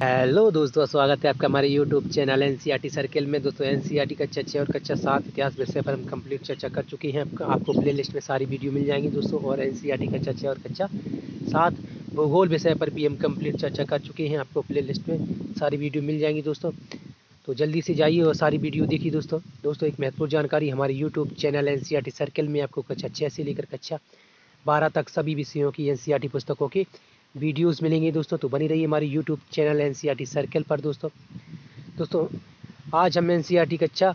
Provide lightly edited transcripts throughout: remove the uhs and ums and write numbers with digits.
Hello दोस्तों, स्वागत है आपका हमारे यूट्यूब चैनल एनसीईआरटी सर्किल में। दोस्तों एनसीईआरटी कक्षा 6 और कक्षा 7 इतिहास विषय पर हम कंप्लीट चर्चा कर चुके हैं। आपको प्लेलिस्ट में सारी वीडियो मिल जाएंगी दोस्तों। और एनसीईआरटी कक्षा 6 और कक्षा 7 भूगोल विषय पर भी हम कंप्लीट चर्चा कर चुके हैं। आपको प्लेलिस्ट में सारी वीडियो मिल जाएंगी दोस्तों, तो जल्दी से जाइए और सारी वीडियो देखिए दोस्तों। एक महत्वपूर्ण जानकारी, हमारे यूट्यूब चैनल एनसीईआरटी सर्किल में आपको कक्षा 6 से लेकर कक्षा 12 तक सभी विषयों की एनसीईआरटी पुस्तकों की वीडियोस मिलेंगे दोस्तों। तो बनी रहिए हमारे यूट्यूब चैनल एनसीईआरटी सर्किल पर दोस्तों। आज हम एनसीईआरटी कक्षा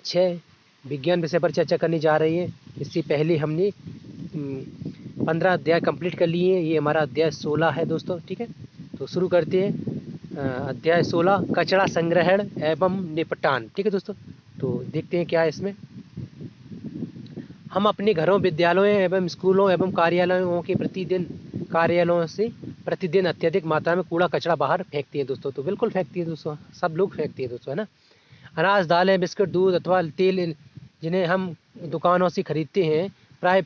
6 विज्ञान विषय पर चर्चा करने जा रहे हैं। इससे पहले हमने 15 अध्याय कंप्लीट कर लिए हैं। ये हमारा अध्याय 16 है दोस्तों, ठीक है। तो शुरू करते हैं। अध्याय 16 कचरा संग्रहण एवं निपटान, ठीक है दोस्तों। तो देखते हैं क्या है इसमें। हम अपने घरों, विद्यालयों एवं स्कूलों एवं कार्यालयों से प्रतिदिन अत्यधिक मात्रा में कूड़ा कचरा बाहर फेंकते हैं दोस्तों। तो बिल्कुल फेंकती है दोस्तों, सब लोग फेंकते हैं दोस्तों, है ना। अनाज, दालें, बिस्कुट, दूध अथवा तेल जिन्हें हम दुकानों से खरीदते हैं, प्राय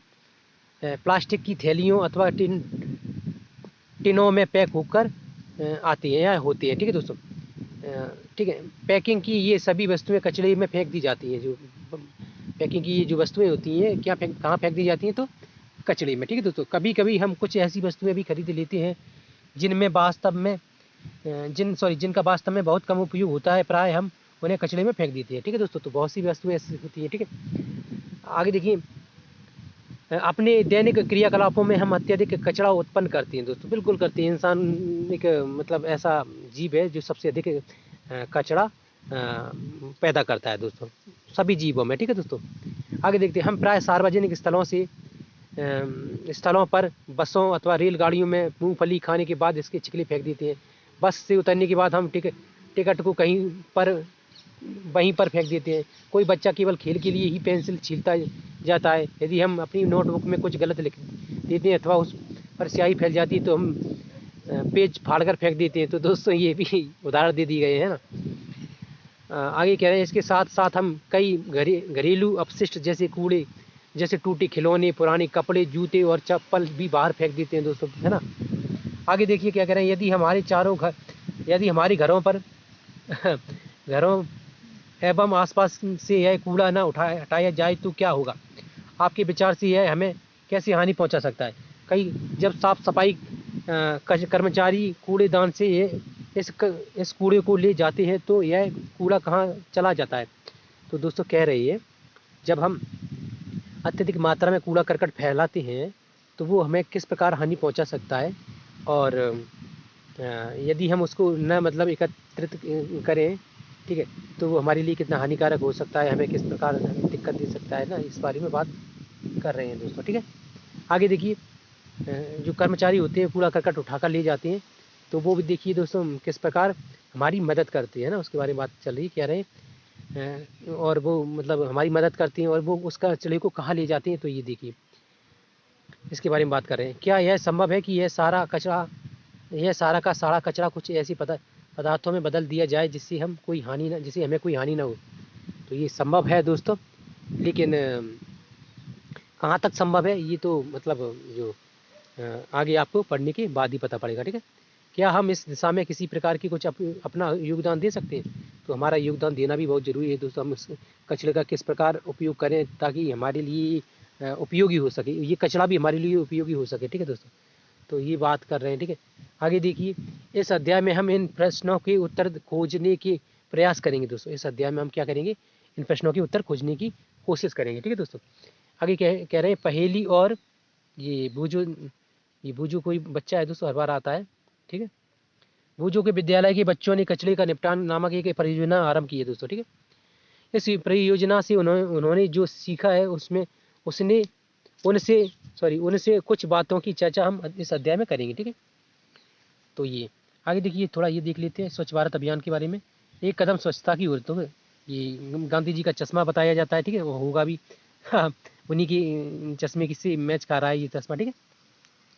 प्लास्टिक की थैलियों अथवा टिनों में पैक होकर आती हैं या होती हैं, ठीक है दोस्तों। ठीक है, पैकिंग की ये सभी वस्तुएं कचरे में फेंक दी जाती हैं। जो पैकिंग की ये जो वस्तुएं होती हैं, कहाँ फेंक दी जाती हैं, तो कचरे में, ठीक है दोस्तों। कभी कभी हम कुछ ऐसी वस्तुएं भी खरीद लेते हैं जिनका वास्तव में बहुत कम उपयोग होता है, प्राय हम उन्हें कचरे में फेंक देते हैं, ठीक है दोस्तों। तो बहुत सी वस्तुएं ऐसी होती हैं, ठीक है। आगे देखिए, अपने दैनिक क्रियाकलापों में हम अत्यधिक कचरा उत्पन्न करते हैं दोस्तों, बिल्कुल करते हैं। इंसान एक मतलब ऐसा जीव है जो सबसे अधिक कचरा पैदा करता है दोस्तों, सभी जीवों में, ठीक है दोस्तों। आगे देखते हैं, हम प्राय सार्वजनिक स्थलों पर बसों अथवा रेलगाड़ियों में मूंगफली खाने के बाद इसके छिकले फेंक देते हैं। बस से उतरने के बाद हम टिकट को वहीं पर फेंक देते हैं। कोई बच्चा केवल खेल के लिए ही पेंसिल छीलता जाता है। यदि हम अपनी नोटबुक में कुछ गलत लिख देते हैं अथवा उस पर स्याही फैल जाती है तो हम पेज फाड़कर फेंक देते हैं। तो दोस्तों ये भी उदाहरण दे दिए गए हैं ना। आगे कह रहे हैं, इसके साथ साथ हम कई घरेलू अपशिष्ट जैसे टूटे खिलौने, पुराने कपड़े, जूते और चप्पल भी बाहर फेंक देते हैं दोस्तों, है ना। आगे देखिए क्या कह रहे हैं, यदि हमारे घरों एवं आसपास से यह कूड़ा न हटाया जाए तो क्या होगा। आपके विचार से यह हमें कैसे हानि पहुंचा सकता है। जब साफ सफाई कर्मचारी कूड़ेदान से इस कूड़े को ले जाते हैं तो यह कूड़ा कहाँ चला जाता है। तो दोस्तों कह रही है, जब हम अत्यधिक मात्रा में कूड़ा करकट फैलाते हैं तो वो हमें किस प्रकार हानि पहुंचा सकता है। और यदि हम उसको न मतलब एकत्रित करें, ठीक है, तो वो हमारे लिए कितना हानिकारक हो सकता है, हमें किस प्रकार दिक्कत दे सकता है ना, इस बारे में बात कर रहे हैं दोस्तों, ठीक है। आगे देखिए, जो कर्मचारी होते हैं कूड़ा करकट उठाकर ले जाते हैं, तो वो भी देखिए दोस्तों किस प्रकार हमारी मदद करते हैं ना, उसके बारे में बात चल रही है, कह रहे हैं। और वो मतलब हमारी मदद करती हैं और वो उस कचरे को कहाँ ले जाते हैं, तो ये देखिए इसके बारे में बात कर रहे हैं। क्या यह संभव है कि यह सारा का सारा कचरा कुछ ऐसी पदार्थों में बदल दिया जाए जिससे हमें कोई हानि ना हो। तो ये संभव है दोस्तों, लेकिन कहाँ तक संभव है ये तो मतलब जो आगे आपको पढ़ने के बाद ही पता पड़ेगा, ठीक है। क्या हम इस दिशा में किसी प्रकार की कुछ अपना योगदान दे सकते हैं। तो हमारा योगदान देना भी बहुत ज़रूरी है दोस्तों। हम इस कचरे का किस प्रकार उपयोग करें ताकि हमारे लिए उपयोगी हो सके, ये कचरा भी हमारे लिए उपयोगी हो सके, ठीक है दोस्तों। तो ये बात कर रहे हैं, ठीक है। आगे देखिए, इस अध्याय में हम इन प्रश्नों के उत्तर खोजने के प्रयास करेंगे दोस्तों। इस अध्याय में हम क्या करेंगे, इन प्रश्नों के उत्तर खोजने की कोशिश करेंगे, ठीक है दोस्तों। आगे कह रहे हैं, पहेली और ये बूझो कोई बच्चा है दोस्तों, हर बार आता है, ठीक है। बूझो के विद्यालय के बच्चों ने कचरे का निपटान नामक एक परियोजना आरंभ की है दोस्तों, ठीक है। इस परियोजना से उन्होंने जो सीखा है उनसे कुछ बातों की चर्चा हम इस अध्याय में करेंगे, ठीक है। तो ये आगे देखिए, थोड़ा ये देख लेते हैं स्वच्छ भारत अभियान के बारे में। एक कदम स्वच्छता की ओर, तो ये गांधी जी का चश्मा बताया जाता है, ठीक है, वो होगा भी हाँ, उन्हीं की चश्मे की से मैच कर रहा है ये चश्मा, ठीक है।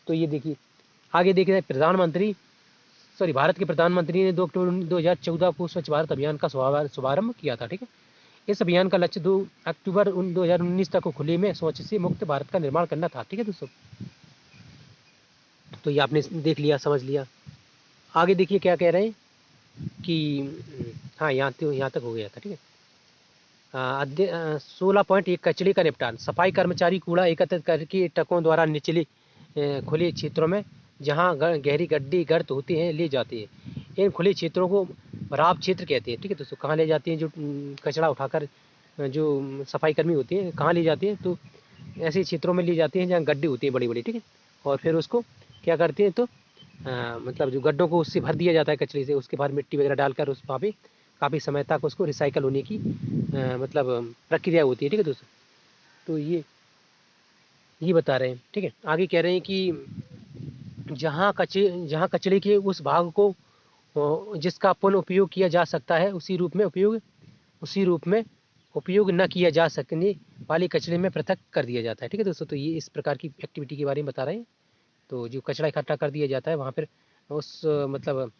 तो ये देखिए, आगे देखिए, भारत के प्रधानमंत्री ने 2 अक्टूबर 2014 को स्वच्छ भारत अभियान का शुभारंभ किया था, ठीक है। इस अभियान का लक्ष्य 2 अक्टूबर 2019 तक खुले में शौच से मुक्त भारत का निर्माण करना था, ठीक है दोस्तों। तो ये आपने देख लिया, समझ लिया। आगे देखिए क्या कह रहे हैं कि हाँ, यहाँ तक हो गया था, ठीक है। 16.1 कचरे का निपटान। सफाई कर्मचारी कूड़ा एकत्रित करके ट्रकों द्वारा निचले खुले क्षेत्रों में जहाँ गहरी गड्ढे गर्त होते हैं ले जाते हैं। इन खुले क्षेत्रों को भराव क्षेत्र कहते हैं, ठीक है दोस्तों। कहाँ ले जाते हैं? जो कचरा उठाकर जो सफाई कर्मी होते हैं कहाँ ले जाते हैं? तो ऐसे क्षेत्रों में ले जाते हैं जहाँ गड्ढे होते हैं बड़े बड़े, ठीक है। और फिर उसको क्या करते हैं? तो मतलब जो गड्ढों को उससे भर दिया जाता है कचरे से, उसके बाद मिट्टी वगैरह डालकर उस वहाँ पे काफ़ी समय तक उसको रिसाइकल होने की मतलब प्रक्रिया होती है, ठीक है दोस्तों। तो ये बता रहे हैं, ठीक है। आगे कह रहे हैं कि जहाँ कचरे के उस भाग को जिसका पुनः उपयोग किया जा सकता है उसी रूप में उपयोग न किया जा सकने वाले कचरे में पृथक कर दिया जाता है, ठीक है दोस्तों। तो ये इस प्रकार की एक्टिविटी के बारे में बता रहे हैं। तो जो कचरा इकट्ठा कर दिया जाता है वहाँ पर उस मतलब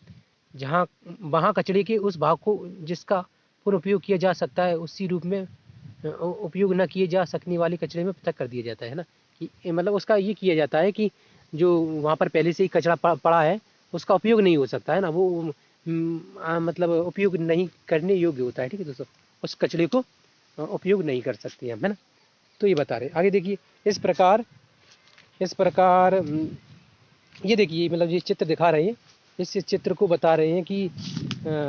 जहाँ वहाँ कचरे के उस भाग को जिसका पुनः उपयोग किया जा सकता है उसी रूप में उपयोग न किए जा सकने वाले कचरे में पृथक कर दिया जाता है ना। कि मतलब उसका ये किया जाता है कि जो वहाँ पर पहले से ही कचरा पड़ा है उसका उपयोग नहीं हो सकता है ना, वो मतलब उपयोग नहीं करने योग्य होता है, ठीक है दोस्तों। उस कचरे को उपयोग नहीं कर सकते हम, है ना। तो ये बता रहे हैं। आगे देखिए इस प्रकार ये देखिए मतलब ये चित्र दिखा रहे हैं। इस चित्र को बता रहे हैं कि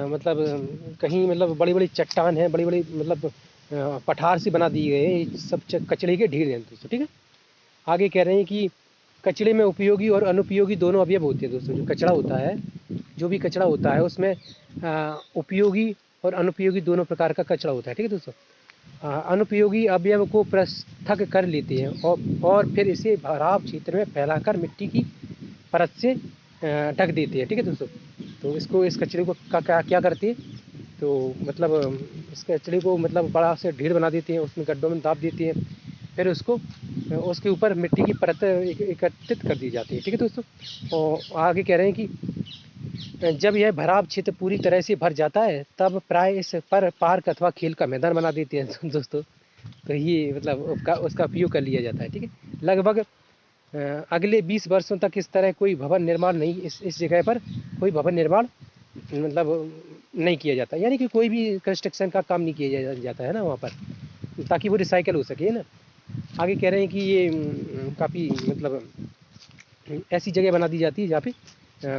मतलब कहीं मतलब बड़ी बड़ी चट्टान है, बड़ी बड़ी मतलब पठार से बना दिए गए हैं, सब कचरे के ढेर हैं दोस्तों, ठीक है। आगे कह रहे हैं कि कचरे में उपयोगी और अनुपयोगी दोनों अवयव होते हैं दोस्तों। जो कचरा होता है, जो भी कचरा होता है उसमें उपयोगी और अनुपयोगी दोनों प्रकार का कचरा होता है, ठीक है दोस्तों। अनुपयोगी अवयव को पृथक कर लेते हैं और फिर इसे भराव क्षेत्र में फैलाकर मिट्टी की परत से ढक देते हैं, ठीक है दोस्तों। तो इस कचरे को क्या करते हैं? तो मतलब इस कचरे को मतलब बड़ा से ढेर बना देते हैं, उसमें गड्ढों में दाब देते हैं, फिर उसको उसके ऊपर मिट्टी की परत एकत्रित कर दी जाती है, ठीक है दोस्तों। और आगे कह रहे हैं कि जब यह भराव क्षेत्र पूरी तरह से भर जाता है तब प्राय इस पर पार्क अथवा खेल का मैदान बना देते हैं दोस्तों। तो ये मतलब उसका उपयोग कर लिया जाता है, ठीक है। लगभग अगले 20 वर्षों तक इस तरह कोई भवन निर्माण नहीं, इस जगह पर कोई भवन निर्माण मतलब नहीं किया जाता, यानी कि कोई भी कंस्ट्रक्शन का काम नहीं किया जाता है ना वहाँ पर, ताकि वो रिसाइकल हो सके ना। आगे कह रहे हैं कि ये काफ़ी मतलब ऐसी जगह बना दी जाती है जहाँ पे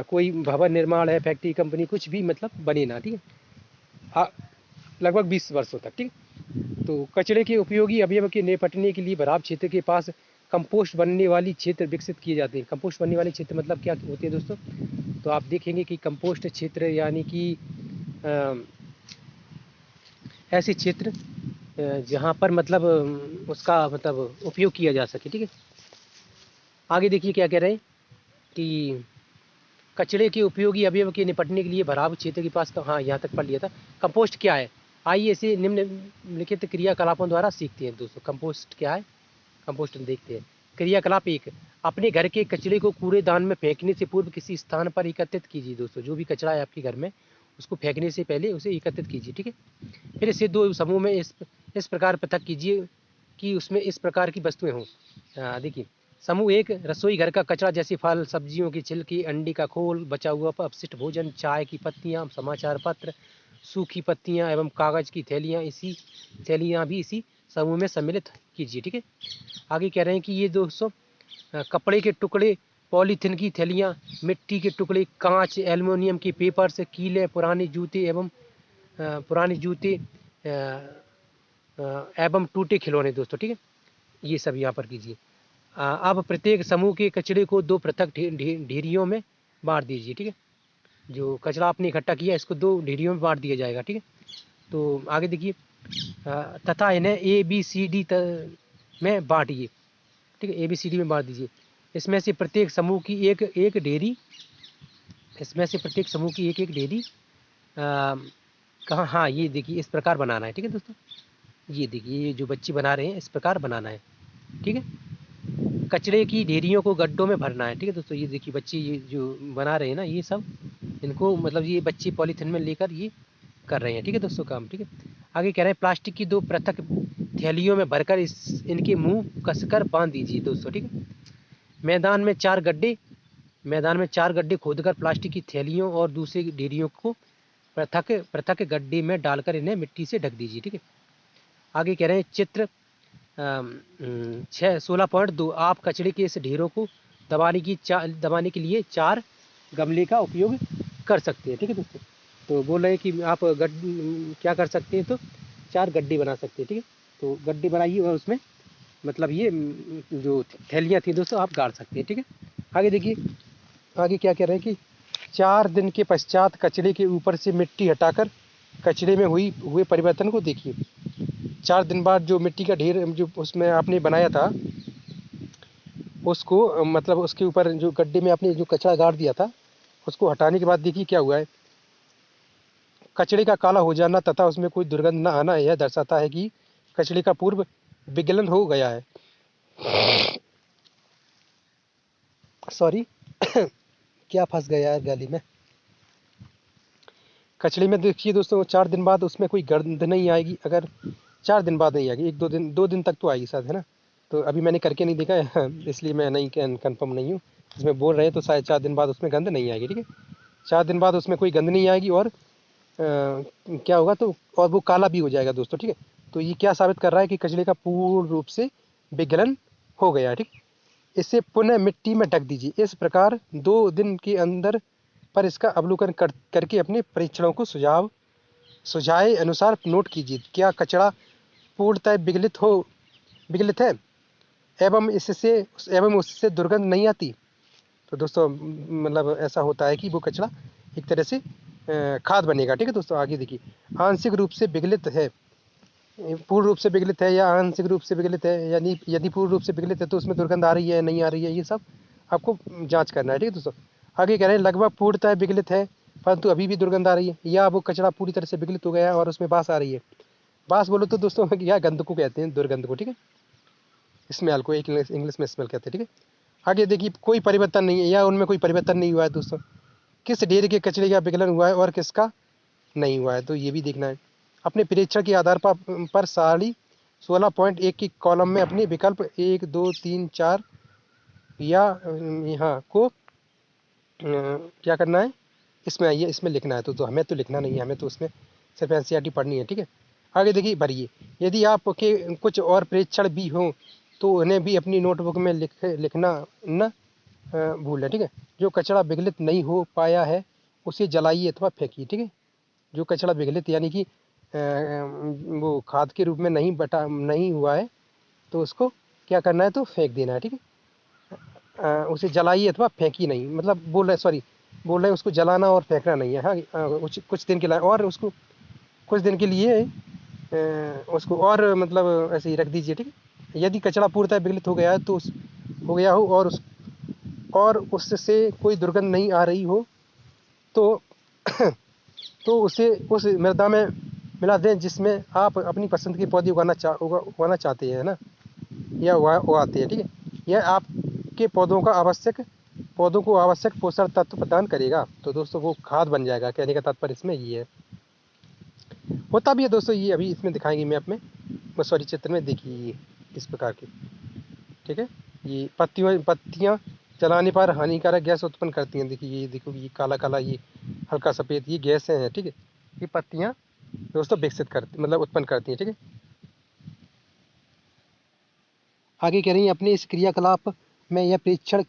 कोई भवन निर्माण है, फैक्ट्री, कंपनी कुछ भी मतलब बने ना, ठीक है। लगभग 20 वर्षों तक, ठीक है। तो कचरे के उपयोगी अवयव के निपटने के लिए भराव क्षेत्र के पास कंपोस्ट बनने वाली क्षेत्र विकसित किए जाते हैं। कंपोस्ट बनने वाले क्षेत्र मतलब क्या होते हैं दोस्तों? तो आप देखेंगे कि कंपोस्ट क्षेत्र यानी कि ऐसे क्षेत्र जहाँ पर मतलब उसका मतलब उपयोग किया जा सके, ठीक है। आगे देखिए क्या कह रहे हैं कि कचरे के उपयोगी अवयव के निपटने के लिए भराव क्षेत्र के पास, हाँ यहाँ तक पढ़ लिया था। कंपोस्ट क्या है? आइए इसे निम्नलिखित क्रियाकलापों द्वारा सीखते हैं दोस्तों। कंपोस्ट क्या है? कंपोस्ट देखते हैं। क्रियाकलाप 1, अपने घर के कचरे को कूड़ेदान में फेंकने से पूर्व किसी स्थान पर एकत्रित कीजिए दोस्तों। जो भी कचरा है आपके घर में उसको फेंकने से पहले उसे एकत्रित कीजिए, ठीक है। फिर इसे 2 समूह में इस प्रकार पृथक कीजिए कि उसमें इस प्रकार की वस्तुएं हों। देखिए समूह 1, रसोई घर का कचरा जैसे फल सब्जियों की छिलकी, अंडे का खोल, बचा हुआ अपशिष्ट भोजन, चाय की पत्तियाँ, समाचार पत्र, सूखी पत्तियाँ एवं कागज़ की थैलियाँ भी इसी समूह में सम्मिलित कीजिए, ठीक है। आगे कह रहे हैं कि ये दोस्तों कपड़े के टुकड़े, पॉलीथीन की थैलियाँ, मिट्टी के टुकड़े, कांच, एल्युमिनियम के पेपर्स, कीले, पुराने जूते एवं टूटे खिलौने दोस्तों, ठीक है। ये सब यहाँ पर कीजिए। अब प्रत्येक समूह के कचरे को 2 पृथक ढेरियों में बांट दीजिए, ठीक है। जो कचरा आपने इकट्ठा किया इसको 2 ढेरियों में बांट दिया जाएगा, ठीक है। तो आगे देखिए तथा इन्हें ABCD में बांटिए, ठीक है। ABCD में बांट दीजिए। इसमें से प्रत्येक समूह की एक ढेरी, इसमें से प्रत्येक समूह की एक ढेरी कहाँ, हाँ ये देखिए इस प्रकार बनाना है, ठीक है दोस्तों। ये देखिए ये जो बच्चे बना रहे हैं इस प्रकार बनाना है, ठीक है। कचरे की ढेरियों को गड्ढों में भरना है, ठीक है दोस्तों। ये देखिए बच्चे ये जो बना रहे हैं ना ये सब, इनको मतलब ये बच्चे पॉलीथीन में लेकर ये कर रहे हैं, ठीक है दोस्तों काम, ठीक है। आगे कह रहे हैं प्लास्टिक की 2 पृथक थैलियों में भरकर इनके मुंह कसकर बांध दीजिए दोस्तों, ठीक है। मैदान में 4 गड्ढे मैदान में 4 गड्ढे खोदकर प्लास्टिक की थैलियों और दूसरी ढेरियों को पृथक पृथक गड्ढे में डालकर इन्हें मिट्टी से ढक दीजिए। ठीक है, आगे कह रहे हैं चित्र 16.2 आप कचरे के इस ढेरों को दबाने के लिए 4 गमले का उपयोग कर सकते हैं। ठीक है दोस्तों, तो बोल रहे हैं कि आप क्या कर सकते हैं, तो 4 गड्ढे बना सकते हैं। ठीक है, तो गड्ढे बनाइए और उसमें मतलब ये जो थैलियाँ थी दोस्तों आप गाड़ सकते हैं। ठीक है, आगे देखिए, आगे क्या कह रहे हैं कि 4 दिन के पश्चात कचरे के ऊपर से मिट्टी हटाकर कचरे में हुए परिवर्तन को देखिए। 4 दिन बाद जो मिट्टी का ढेर जो उसमें आपने बनाया था उसको मतलब उसके ऊपर जो गड्ढे में आपने जो कचरा गाड़ दिया था उसको हटाने के बाद देखिए क्या हुआ है। कचरे का काला हो जाना तथा उसमें कोई दुर्गंध न आना यह दर्शाता है कि कचरे का पूर्व विगलन हो गया है। सॉरी क्या फंस गया है गली में। कचरे में देखिए दोस्तों 4 दिन बाद उसमें कोई गंध नहीं आएगी। अगर 4 दिन बाद नहीं आएगी, 2 दिन तक तो आएगी शायद, है ना। तो अभी मैंने करके नहीं देखा है इसलिए मैं नहीं कंफर्म नहीं हूँ। इसमें बोल रहे हैं तो शायद 4 दिन बाद उसमें गंध नहीं आएगी। ठीक है, 4 दिन बाद उसमें कोई गंध नहीं आएगी और क्या होगा तो और वो काला भी हो जाएगा दोस्तों। ठीक है, तो ये क्या साबित कर रहा है कि कचरे का पूर्ण रूप से विगलन हो गया है। ठीक, इसे पुनः मिट्टी में ढक दीजिए। इस प्रकार 2 दिन के अंदर पर इसका अवलोकन करके अपने परीक्षणों को सुझाए अनुसार नोट कीजिए। क्या कचरा पूर्णतः विगलित है एवं उससे दुर्गंध नहीं आती। तो दोस्तों मतलब ऐसा होता है कि वो कचरा एक तरह से खाद बनेगा। ठीक है दोस्तों, आगे देखिए, आंशिक रूप से विगलित है, पूर्ण रूप से विगलित है या आंशिक रूप से विगलित है, यानी यदि पूर्ण रूप से विगलित है तो उसमें दुर्गंध आ रही है नहीं आ रही है, ये सब आपको जांच करना है। ठीक है दोस्तों, आगे कह रहे हैं लगभग पूर्णतः विगलित है परंतु अभी भी दुर्गंध आ रही है, या वो कचरा पूरी तरह से विगलित हो गया है और उसमें बास आ रही है। बास बोलो तो दोस्तों या गंध को कहते हैं, दुर्गंध को। ठीक है, स्मेल को एक इंग्लिश में स्मेल कहते हैं। ठीक है, आगे देखिए, कोई परिवर्तन नहीं है या उनमें कोई परिवर्तन नहीं हुआ है दोस्तों। किस ढेर के कचरे का विकलन हुआ है और किसका नहीं हुआ है, तो ये भी देखना है। अपने प्रेक्षण के आधार पर सारणी 16.1 की कॉलम में अपने विकल्प 1 2 3 4 या यहाँ को क्या करना है, इसमें आइए, इसमें लिखना है। तो हमें तो लिखना नहीं है, हमें तो उसमें सिर्फ एनसीईआरटी पढ़नी है। ठीक है, आगे देखिए, भरिए। यदि आपके कुछ और प्रेक्षण भी हों तो उन्हें भी अपनी नोटबुक में लिखना न भूलें। ठीक है, जो कचरा विगलित नहीं हो पाया है उसे जलाइए अथवा फेंकिए। ठीक है, जो कचरा विगलित यानी कि वो खाद के रूप में नहीं हुआ है तो उसको क्या करना है, तो फेंक देना है। ठीक है, उसे जलाइए अथवा फेंकी नहीं, मतलब बोल रहे उसको जलाना और फेंकना नहीं है। हाँ, कुछ दिन के लिए और उसको कुछ दिन के लिए उसको और मतलब ऐसे ही रख दीजिए। ठीक है, यदि कचरा पूर्णतः विगलित हो गया है तो हो गया हो और उससे कोई दुर्गंध नहीं आ रही हो तो तो उसे उस मृदा में मिला दें जिसमें आप अपनी पसंद के पौधे उगाना चाहते हैं ना, या उगाते हैं। ठीक है, यह आपके पौधों को आवश्यक पोषण तत्व प्रदान करेगा। तो दोस्तों वो खाद बन जाएगा, कहने का तात्पर्य इसमें ये है। होता भी है दोस्तों, ये अभी इसमें दिखाएंगे मैप में, चित्र में देखिए इस प्रकार की। ठीक है, ये पत्तियाँ जलाने पर हानिकारक गैस उत्पन्न करती हैं। देखिए ये देखो, ये काला काला, ये हल्का सफ़ेद, ये गैसें हैं। ठीक है, ये पत्तियाँ दोस्तों उत्पन्न करती हैं। ठीक है, आगे कह रही हैं, आपने इस क्रियाकलाप में यह परीक्षण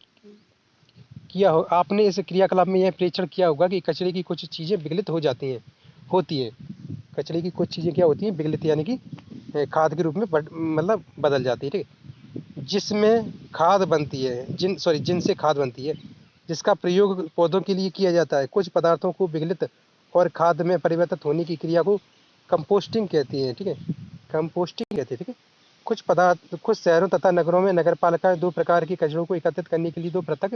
किया होगा कि कचरे की कुछ चीज़ें विगलित होती हैं। कचरे की कुछ चीज़ें क्या होती हैं, विगलित, यानी कि खाद के रूप में बदल जाती है। ठीक है, जिनसे खाद बनती है, जिसका प्रयोग पौधों के लिए किया जाता है। कुछ पदार्थों को विगलित और खाद में परिवर्तित होने की क्रिया को कंपोस्टिंग कहती है। ठीक है, कंपोस्टिंग कहते हैं। ठीक है, कुछ शहरों तथा नगरों में नगरपालिकाएं 2 प्रकार के कचरों को एकत्रित करने के लिए 2 पृथक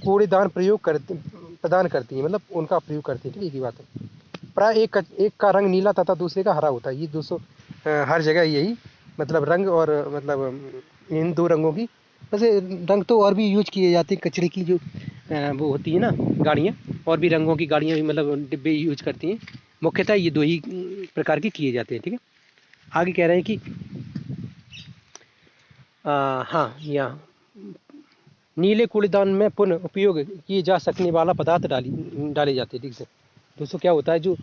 कूड़ेदान प्रदान करती है, मतलब उनका प्रयोग करती है। ठीक है, एक ही बात है। प्राय एक का रंग नीला तथा दूसरे का हरा होता है। ये दोस्तों हर जगह यही मतलब रंग और इन 2 रंगों की, वैसे रंग तो और भी यूज किए जाते हैं। कचरे की जो वो होती है ना गाड़ियाँ, और भी रंगों की गाड़ियाँ भी मतलब डिब्बे यूज करती हैं। मुख्यतः ये 2 ही प्रकार के किए जाते हैं। ठीक है, आगे कह रहे हैं कि हाँ, यहाँ नीले कूड़ेदान में पुनः उपयोग किए जा सकने वाला पदार्थ डाले जाते हैं। ठीक है दोस्तों, क्या होता है, जो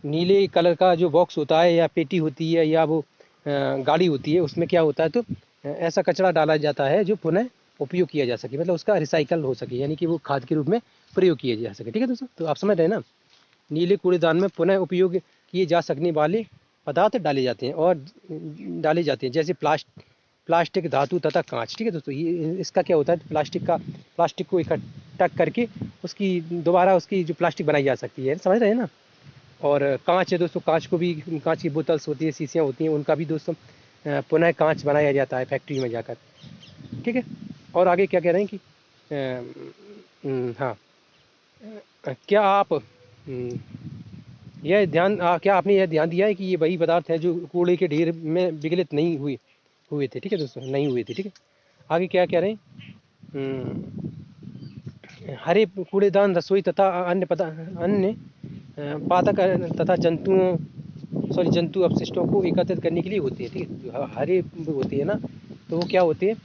नीले कलर का जो बॉक्स होता है या पेटी होती है या वो गाड़ी होती है, उसमें क्या होता है, तो ऐसा कचरा डाला जाता है जो पुनः उपयोग किया जा सके, मतलब उसका रिसाइकल हो सके, यानी कि वो खाद के रूप में प्रयोग किया जा सके। ठीक है दोस्तों, तो आप समझ रहे हैं ना, नीले कूड़ेदान में पुनः उपयोग किए जा सकने वाले पदार्थ डाले जाते हैं, जैसे प्लास्टिक, धातु तथा कांच। ठीक है दोस्तों, ये इसका क्या होता है, प्लास्टिक को इकट्ठा करके उसकी दोबारा उसकी जो प्लास्टिक बनाई जा सकती है, समझ रहे हैं ना। और कांच है दोस्तों, कांच की बोतल्स होती है, शीशियाँ होती हैं, उनका भी दोस्तों पुनः कांच बनाया जाता है फैक्ट्री में जाकर। ठीक है, और आगे क्या कह रहे हैं कि हाँ, क्या आप क्या आपने यह ध्यान दिया है कि ये वही पदार्थ है जो कूड़े के ढेर में विघटित नहीं हुए थे। ठीक है दोस्तों, नहीं हुए थे। ठीक है, आगे क्या कह रहे हैं, हरे कूड़ेदान रसोई तथा अन्य पादप तथा जंतु अपशिष्टों को एकत्रित करने के लिए होते हैं। ठीक है, जो हरे होते हैं ना, तो वो क्या होते हैं,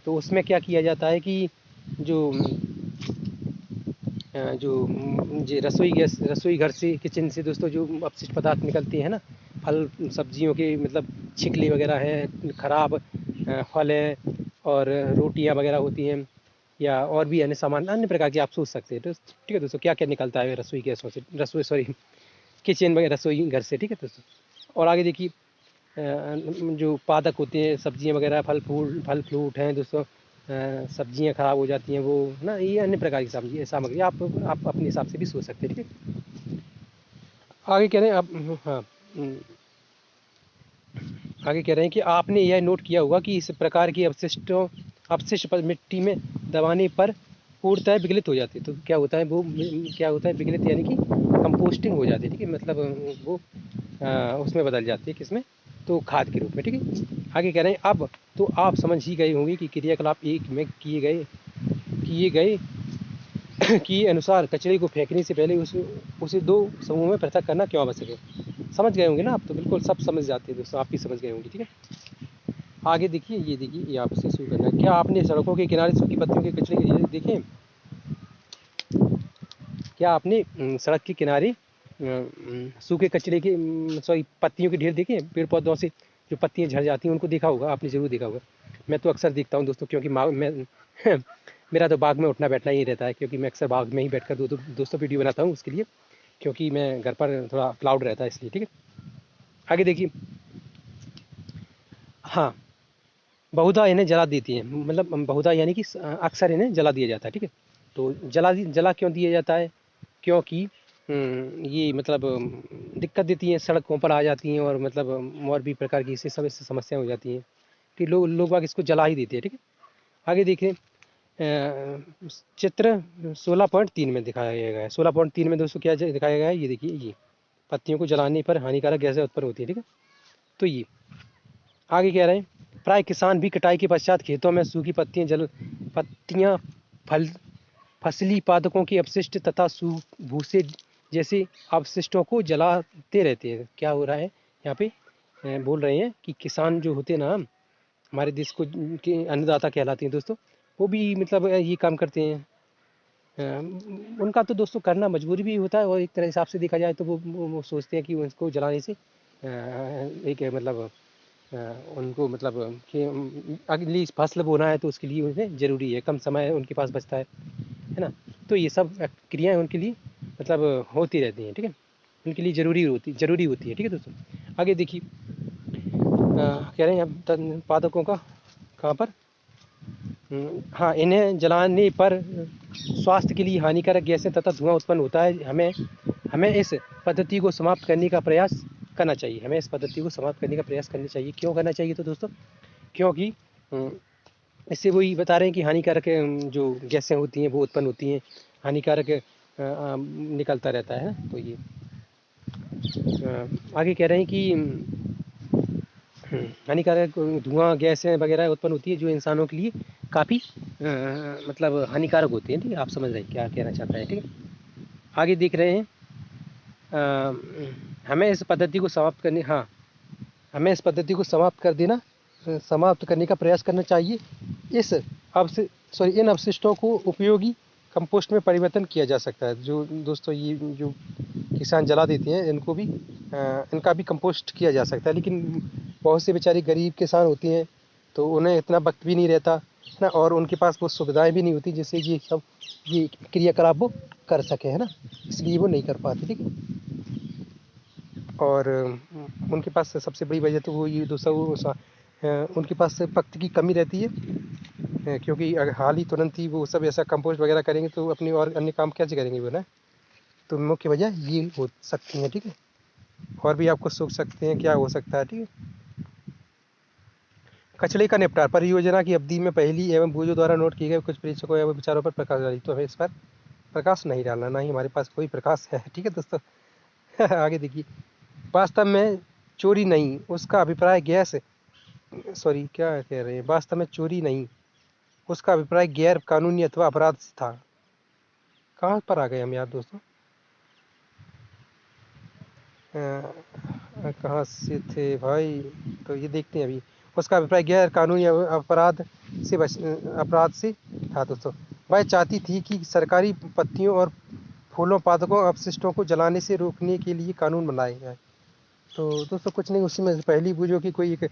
तो उसमें क्या किया जाता है कि जो रसोई घर से, किचन से दोस्तों जो अपशिष्ट पदार्थ निकलते हैं ना, फल सब्जियों के मतलब छिकली वगैरह है, खराब फल है, और रोटियां वगैरह होती हैं, या और भी अन्य प्रकार के आप सोच सकते हैं। तो ठीक है दोस्तों, क्या क्या निकलता है किचन वगैरह, रसोई घर से। ठीक है दोस्तों, और आगे देखिए, जो पादप होते हैं, सब्जियां वगैरह, फल फ्रूट हैं दोस्तों, सब्जियां खराब हो जाती हैं वो ना, ये अन्य प्रकार की सामग्री आप अपने हिसाब से भी सोच सकते हैं। ठीक है, आगे कह रहे हैं आप, हाँ, आगे कह रहे हैं कि आपने यह नोट किया होगा कि इस प्रकार की अपशिष्ट मिट्टी में दबाने पर पूर्णतः विघटित हो जाते हैं। तो क्या होता है, वो क्या होता है, विघटित यानी कि कंपोस्टिंग हो जाती है। ठीक है, मतलब वो उसमें बदल जाती है, किसमें, तो खाद के रूप में। ठीक है, आगे कह रहे हैं, अब तो आप समझ ही गए होंगे कि क्रियाकलाप एक में किए गए के अनुसार कचरे को फेंकने से पहले उसे दो समूह में पृथक करना क्यों आवश्यक है। समझ गए होंगे ना आप, तो बिल्कुल सब समझ जाते हैं दोस्तों, आप भी समझ गए होंगे। ठीक है, आगे देखिए, ये आपसे शुरू करना है। क्या आपने सड़कों के किनारे सूखी पत्तियों के कचरे के ढेर देखे? क्या आपने सड़क के किनारे सूखे कचरे के पत्तियों के ढेर देखे? पेड़ पौधों से जो पत्तियां झड़ जाती हैं, उनको देखा होगा, आपने ज़रूर देखा होगा। मैं तो अक्सर देखता हूँ दोस्तों, क्योंकि मैं मेरा तो बाग में उठना बैठना ही रहता है, क्योंकि मैं अक्सर बाग में ही बैठकर दोस्तों वीडियो बनाता हूँ उसके लिए, क्योंकि मैं घर पर थोड़ा क्लाउड रहता है इसलिए। ठीक है, आगे देखिए, हाँ, बहुधा इन्हें जला देती हैं, मतलब बहुधा यानी कि अक्सर इन्हें जला दिया जाता है। ठीक है, तो जला क्यों दिया जाता है, क्योंकि ये मतलब दिक्कत देती हैं, सड़कों पर आ जाती हैं, और मतलब और भी प्रकार की इससे समस्याएं हो जाती हैं कि लोग बाग इसको जला ही देते हैं। ठीक है, आगे देखिए, चित्र 16.3 में दिखाया गया है। 16.3 में दोस्तों क्या दिखाया गया है, ये देखिए, ये पत्तियों को जलाने पर हानिकारक गैसें उत्पन्न होती है। ठीक है, तो ये आगे कह रहे हैं, प्राय किसान भी कटाई के पश्चात खेतों में सूखी पत्तियां फल फसली पादपों के अपशिष्ट तथा भूसे जैसे अपशिष्टों को जलाते रहते हैं। क्या हो रहा है यहाँ पे, बोल रहे हैं कि किसान जो होते हैं ना, हमारे देश को के अन्नदाता कहलाते हैं दोस्तों, वो भी मतलब ये काम करते हैं। उनका तो दोस्तों करना मजबूरी भी होता है, और एक तरह हिसाब से देखा जाए तो वो सोचते हैं कि उसको जलाने से एक मतलब उनको मतलब कि अगली फसल बोना है, तो उसके लिए उन्हें ज़रूरी है, कम समय उनके पास बचता है ना। तो ये सब क्रियाएं उनके लिए मतलब होती रहती हैं। ठीक है, उनके लिए ज़रूरी होती है। ठीक है दोस्तों, आगे देखिए, कह रहे हैं अब पादकों का कहाँ पर, हाँ, इन्हें जलाने पर स्वास्थ्य के लिए हानिकारक गैसें तथा धुआं उत्पन्न होता है। हमें इस पद्धति को समाप्त करने का प्रयास करना चाहिए। क्यों करना चाहिए, तो दोस्तों क्योंकि इससे वही बता रहे हैं कि हानिकारक जो गैसें होती हैं वो उत्पन्न होती हैं, हानिकारक निकलता रहता है। तो ये आगे कह रहे हैं कि हानिकारक धुआं गैसें वगैरह उत्पन्न होती है, जो इंसानों के लिए काफ़ी मतलब हानिकारक होती हैं। ठीक है, आप समझ रहे हैं क्या कहना चाहता है। ठीक है, आगे देख रहे हैं, हमें इस पद्धति को समाप्त कर देना, समाप्त करने का प्रयास करना चाहिए। इस इन अवशिष्टों को उपयोगी कंपोस्ट में परिवर्तन किया जा सकता है। जो दोस्तों ये जो किसान जला देते हैं इनको भी इनका भी कंपोस्ट किया जा सकता है, लेकिन बहुत से बेचारे गरीब किसान होते हैं तो उन्हें इतना वक्त भी नहीं रहता है ना, और उनके पास वो सुविधाएं भी नहीं होती जिससे ये क्रियाकलाप वो कर सके, है ना, इसलिए वो नहीं कर पाते। ठीक है, और उनके पास सबसे बड़ी वजह तो वो ये दोस्तों उनके पास वक्त की कमी रहती है, क्योंकि अगर हाल ही तुरंत ही वो सब ऐसा कंपोस्ट वगैरह करेंगे तो अपने और अन्य काम कैसे करेंगे वो ना, तो मुख्य वजह ये हो सकती है। ठीक है, और भी आपको सोच सकते हैं क्या हो सकता है। ठीक है, कचरे का निपटान परियोजना की अवधि में पहली एवं बूझों द्वारा नोट किए गए कुछ प्रेक्षकों एवं विचारों पर प्रकाश डाली, तो हमें इस पर प्रकाश नहीं डालना, ना ही हमारे पास कोई प्रकाश है। ठीक है दोस्तों, आगे देखिए, वास्तव में चोरी नहीं, उसका अभिप्राय क्या कह रहे हैं, वास्तव में चोरी नहीं, उसका अभिप्राय गैर कानूनी अथवा अपराध था। कहाँ पर आ गए हम यार दोस्तों, कहाँ से थे भाई, तो ये देखते हैं अभी। उसका अभिप्राय गैर कानूनी अपराध से था दोस्तों। वह चाहती थी कि सरकारी पत्तियों और फूलों पादपों अपशिष्टों को जलाने से रोकने के लिए कानून बनाए जाए। तो दोस्तों कुछ नहीं, उसी में पहली बूझों की कोई एक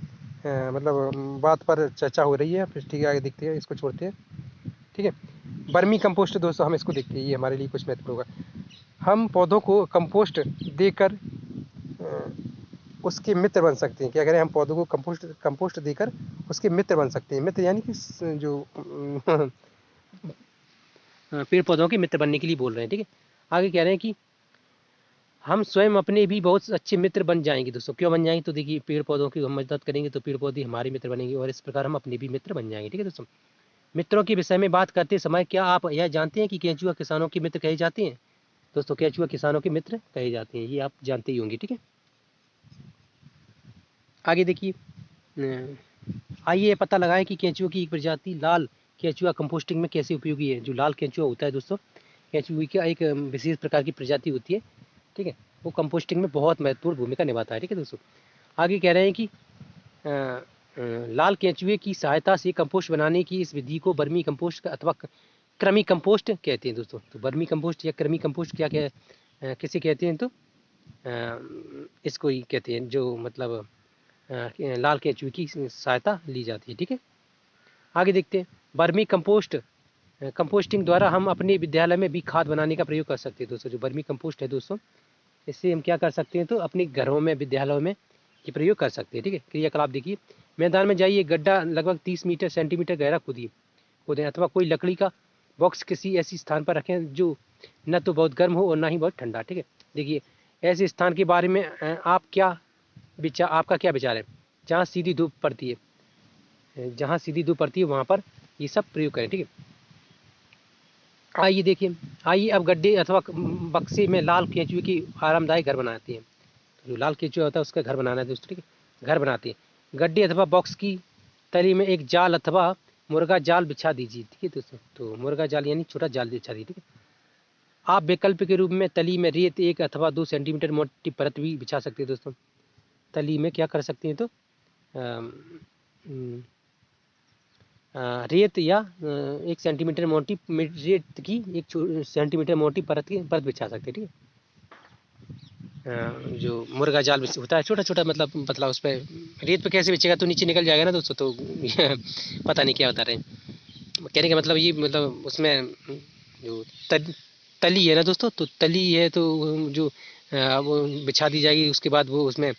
मतलब बात पर चर्चा हो रही है। फिर ठीक है, आगे देखते हैं, इसको छोड़ते हैं। ठीक है, बर्मी कंपोस्ट दोस्तों, हम इसको देखते हैं, ये हमारे लिए कुछ महत्वपूर्ण होगा। हम पौधों को कंपोस्ट देकर उसके मित्र बन सकते हैं। क्या करें, हम पौधों को कंपोस्ट देकर उसके मित्र बन सकते हैं। मित्र यानी कि जो पेड़ पौधों के मित्र बनने के लिए बोल रहे हैं। ठीक है, आगे कह रहे हैं कि हम स्वयं अपने भी बहुत अच्छे मित्र बन जाएंगे दोस्तों। क्यों बन जाएंगे, तो देखिए पेड़ पौधों की हम मदद करेंगे तो पेड़ पौधे हमारे मित्र बनेंगे और इस प्रकार हम अपने भी मित्र बन जाएंगे। ठीक है दोस्तों, मित्रों के विषय में बात करते समय क्या आप यह जानते हैं कि केंचुआ किसानों के मित्र कहे जाते हैं। दोस्तों केंचुआ किसानों के मित्र कहे जाते हैं, ये आप जानते ही होंगे। ठीक है, आगे देखिए, आइए पता लगाएं कि केंचुआ की एक प्रजाति लाल केंचुआ कंपोस्टिंग में कैसे उपयोगी है। जो लाल केंचुआ होता है दोस्तों, केंचुए की एक विशेष प्रकार की प्रजाति होती है। ठीक है, वो कंपोस्टिंग में बहुत महत्वपूर्ण भूमिका निभाता है। ठीक है दोस्तों, आगे कह रहे हैं कि लाल केंचुए की सहायता से कंपोस्ट बनाने की इस विधि को बर्मी कंपोस्ट अथवा कृमि कंपोस्ट कहते हैं दोस्तों। तो बर्मी कंपोस्ट या कृमि कंपोस्ट किसे कहते हैं, तो इसको ही कहते हैं जो मतलब लाल केंचुए की सहायता ली जाती है। ठीक है, आगे देखते हैं, बर्मी कंपोस्टिंग द्वारा हम अपने विद्यालय में भी खाद बनाने का प्रयोग कर सकते हैं दोस्तों। जो बर्मी कंपोस्ट है दोस्तों, इससे हम क्या कर सकते हैं, तो अपने घरों में विद्यालयों में ये प्रयोग कर सकते हैं। ठीक है, क्रियाकलाप देखिए, मैदान में जाइए, गड्ढा लगभग 30 सेंटीमीटर गहरा खोदें अथवा कोई लकड़ी का बॉक्स किसी ऐसी स्थान पर रखें जो न तो बहुत गर्म हो और ना ही बहुत ठंडा। ठीक है, देखिए ऐसे स्थान के बारे में आपका क्या विचार है। जहाँ सीधी धूप पड़ती है वहाँ पर ये सब प्रयोग करें। ठीक है, आइए अब गड्ढे अथवा बक्से में लाल केंचुए की आरामदायक घर बनाते हैं। जो लाल केंचुआ होता है उसका घर बनाना है दोस्तों। ठीक है, घर बनाते हैं, गड्ढे अथवा बॉक्स की तली में एक जाल अथवा मुर्गा जाल बिछा दीजिए। ठीक है दोस्तों, तो मुर्गा जाल यानी छोटा जाल बिछा दीजिए। ठीक है, आप वैकल्पिक के रूप में तली में रेत 1 अथवा 2 सेंटीमीटर मोटी परत भी बिछा सकते हैं दोस्तों। तली में क्या कर सकते हैं, तो रेत या 1 सेंटीमीटर मोटी रेत की 1 सेंटीमीटर मोटी परत बिछा सकते हैं। ठीक है, जो मुर्गा जाल होता है छोटा छोटा मतलब पतला, उस पर रेत पे कैसे बिछेगा, तो नीचे निकल जाएगा ना दोस्तों। तो पता नहीं क्या बता रहे हैं, कहने का मतलब ये, मतलब उसमें जो तली है ना दोस्तों, तो तली है तो जो वो बिछा दी जाएगी, उसके बाद वो उसमें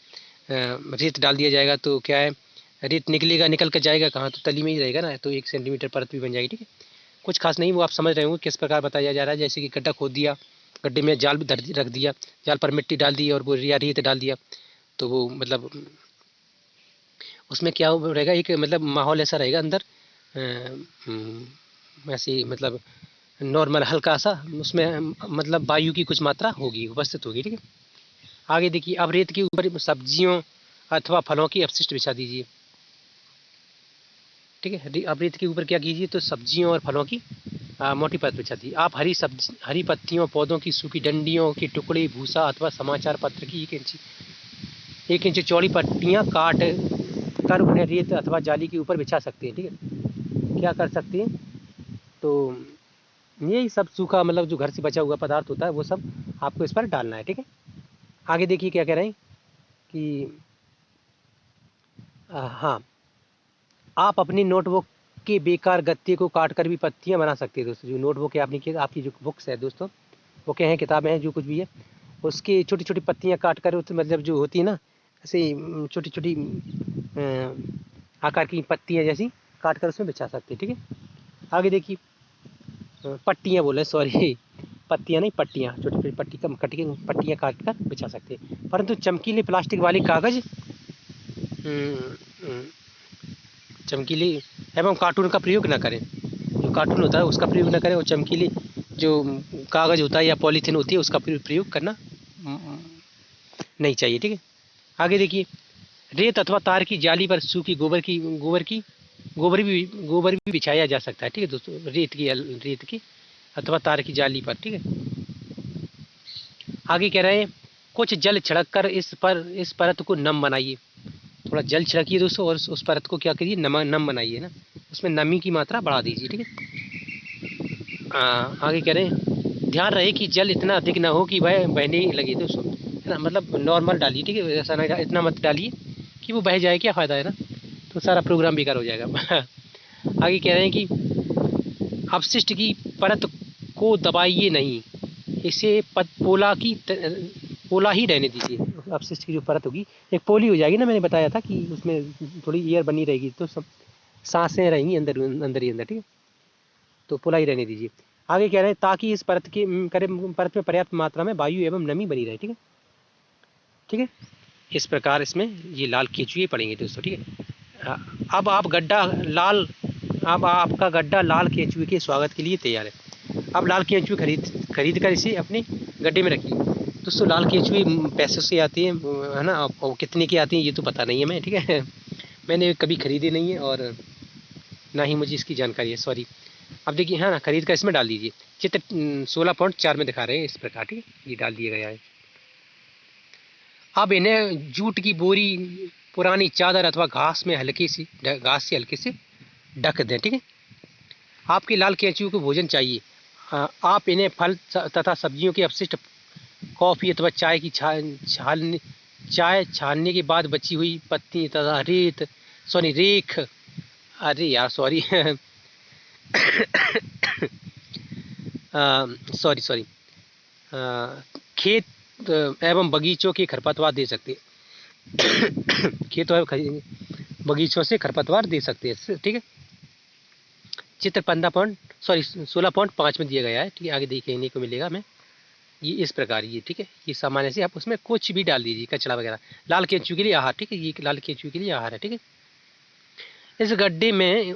रेत डाल दिया जाएगा, तो क्या है, रेत निकल कर जाएगा कहाँ, तो तली में ही रहेगा ना, तो 1 सेंटीमीटर परत भी बन जाएगी। ठीक है, कुछ खास नहीं, वो आप समझ रहे हो किस प्रकार बताया जा रहा है। जैसे कि गड्ढा खोद दिया, गड्ढे में जाल भी रख दिया, जाल पर मिट्टी डाल दी और वो या रेत डाल दिया, तो वो मतलब उसमें क्या रहेगा, एक मतलब माहौल ऐसा रहेगा अंदर ऐसी मतलब नॉर्मल हल्का सा, उसमें मतलब वायु की कुछ मात्रा होगी, उपस्थित होगी। ठीक है, आगे देखिए, अब रेत के ऊपर सब्जियों अथवा फलों की अपशिष्ट बिछा दीजिए। ठीक है, अब रेत के ऊपर क्या कीजिए, तो सब्जियों और फलों की मोटी परत बिछा दी। आप हरी पत्तियों, पौधों की सूखी डंडियों के टुकड़े, भूसा अथवा समाचार पत्र की 1 इंच चौड़ी पट्टियाँ काट कर उन्हें रेत अथवा जाली के ऊपर बिछा सकते हैं। ठीक है, क्या कर सकते हैं, तो यही सब सूखा मतलब जो घर से बचा हुआ पदार्थ होता है वो सब आपको इस पर डालना है। ठीक है, आगे देखिए क्या कह रहे हैं कि हाँ, आप अपनी नोटबुक के बेकार गत्ते को काट कर भी पत्तियाँ बना सकते हैं दोस्तों। जो नोटबुक है आपकी जो बुक्स है दोस्तों, वो क्या है, किताबें हैं, जो कुछ भी है, उसकी छोटी छोटी पत्तियाँ काट कर मतलब जो होती है ना, ऐसे छोटी छोटी आकार की पत्तियाँ जैसी काट कर उसमें बिछा सकते हैं। ठीक है, आगे देखिए पट्टियाँ बोले, सॉरी पत्तियाँ नहीं, पट्टियाँ, छोटी छोटी पट्टियाँ काट कर बिछा सकते हैं। परंतु चमकीले प्लास्टिक वाली कागज़ चमकीली एवं कार्टून का प्रयोग न करें। जो कार्टून होता है उसका प्रयोग न करें, और चमकीली जो कागज़ होता है या पॉलीथीन होती है उसका प्रयोग करना नहीं चाहिए। ठीक है, आगे देखिए रेत अथवा तार की जाली पर सूखी गोबर भी बिछाया जा सकता है। ठीक है दोस्तों, रेत की अथवा तार की जाली पर। ठीक है, आगे कह रहे हैं कुछ जल छिड़क कर इस परत को नम बनाइए। थोड़ा जल छिड़किए दोस्तों और उस परत को क्या करिए, नम बनाइए ना, उसमें नमी की मात्रा बढ़ा दीजिए। ठीक है, आगे कह रहे हैं ध्यान रहे कि जल इतना अधिक ना हो कि वह बहने लगे दोस्तों, है ना, मतलब नॉर्मल डालिए। ठीक है, ऐसा ना इतना मत डालिए कि वो बह जाए, क्या फ़ायदा है ना, तो सारा प्रोग्राम बेकार हो जाएगा। आगे कह रहे हैं कि अपशिष्ट की परत को दबाइए नहीं, इसे पोला ही रहने दीजिए। अपशिष्ट की जो परत होगी एक पोली हो जाएगी ना, मैंने बताया था कि उसमें थोड़ी एयर बनी रहेगी तो सब सांसें रहेंगी अंदर अंदर ही अंदर। ठीक है, तो पोला ही रहने दीजिए। आगे कह रहे हैं ताकि इस परत में पर्याप्त मात्रा में वायु एवं नमी बनी रहे। ठीक है, ठीक है, इस प्रकार इसमें ये लाल केंचुए पड़ेंगे दोस्तों। ठीक है, अब आपका गड्ढा लाल केंचुए के स्वागत के लिए तैयार है। अब लाल केंचुए खरीद कर इसे अपने गड्ढे में रखिए दोस्तों। लाल केंचुए पैसों से आती हैं, है ना, और कितने की आती हैं ये तो पता नहीं है मैं। ठीक है, मैंने कभी खरीदे नहीं है और ना ही मुझे इसकी जानकारी है, सॉरी। अब देखिए, हाँ ना, खरीद कर इसमें डाल दीजिए। चित्र 16.4 में दिखा रहे हैं इस प्रकार। ठीक है, ये डाल दिया गया है। अब इन्हें जूट की बोरी, पुरानी चादर अथवा घास से हल्के से ढक दें। ठीक है, आपके लाल केंचुए को भोजन चाहिए। आप इन्हें फल तथा सब्जियों के अपशिष्ट, कॉफ़ी अथवा चाय की चाय छानने के बाद बची हुई पत्ती तथा रेख, अरे यार सॉरी सॉरी खेत एवं बगीचों के खरपतवार दे सकते खेतों एवं बगीचों से खरपतवार दे सकते हैं। ठीक है, चित्र 16.5 में दिया गया है। ठीक है, आगे देखने को मिलेगा हमें ये इस प्रकार। ये ठीक है, ये सामान्य से आप उसमें कुछ भी डाल दीजिए, कचरा वगैरह। लाल केंचुए के लिए आहार। ठीक है, ये लाल केंचुए के लिए आहार है। ठीक है, इस गड्ढे में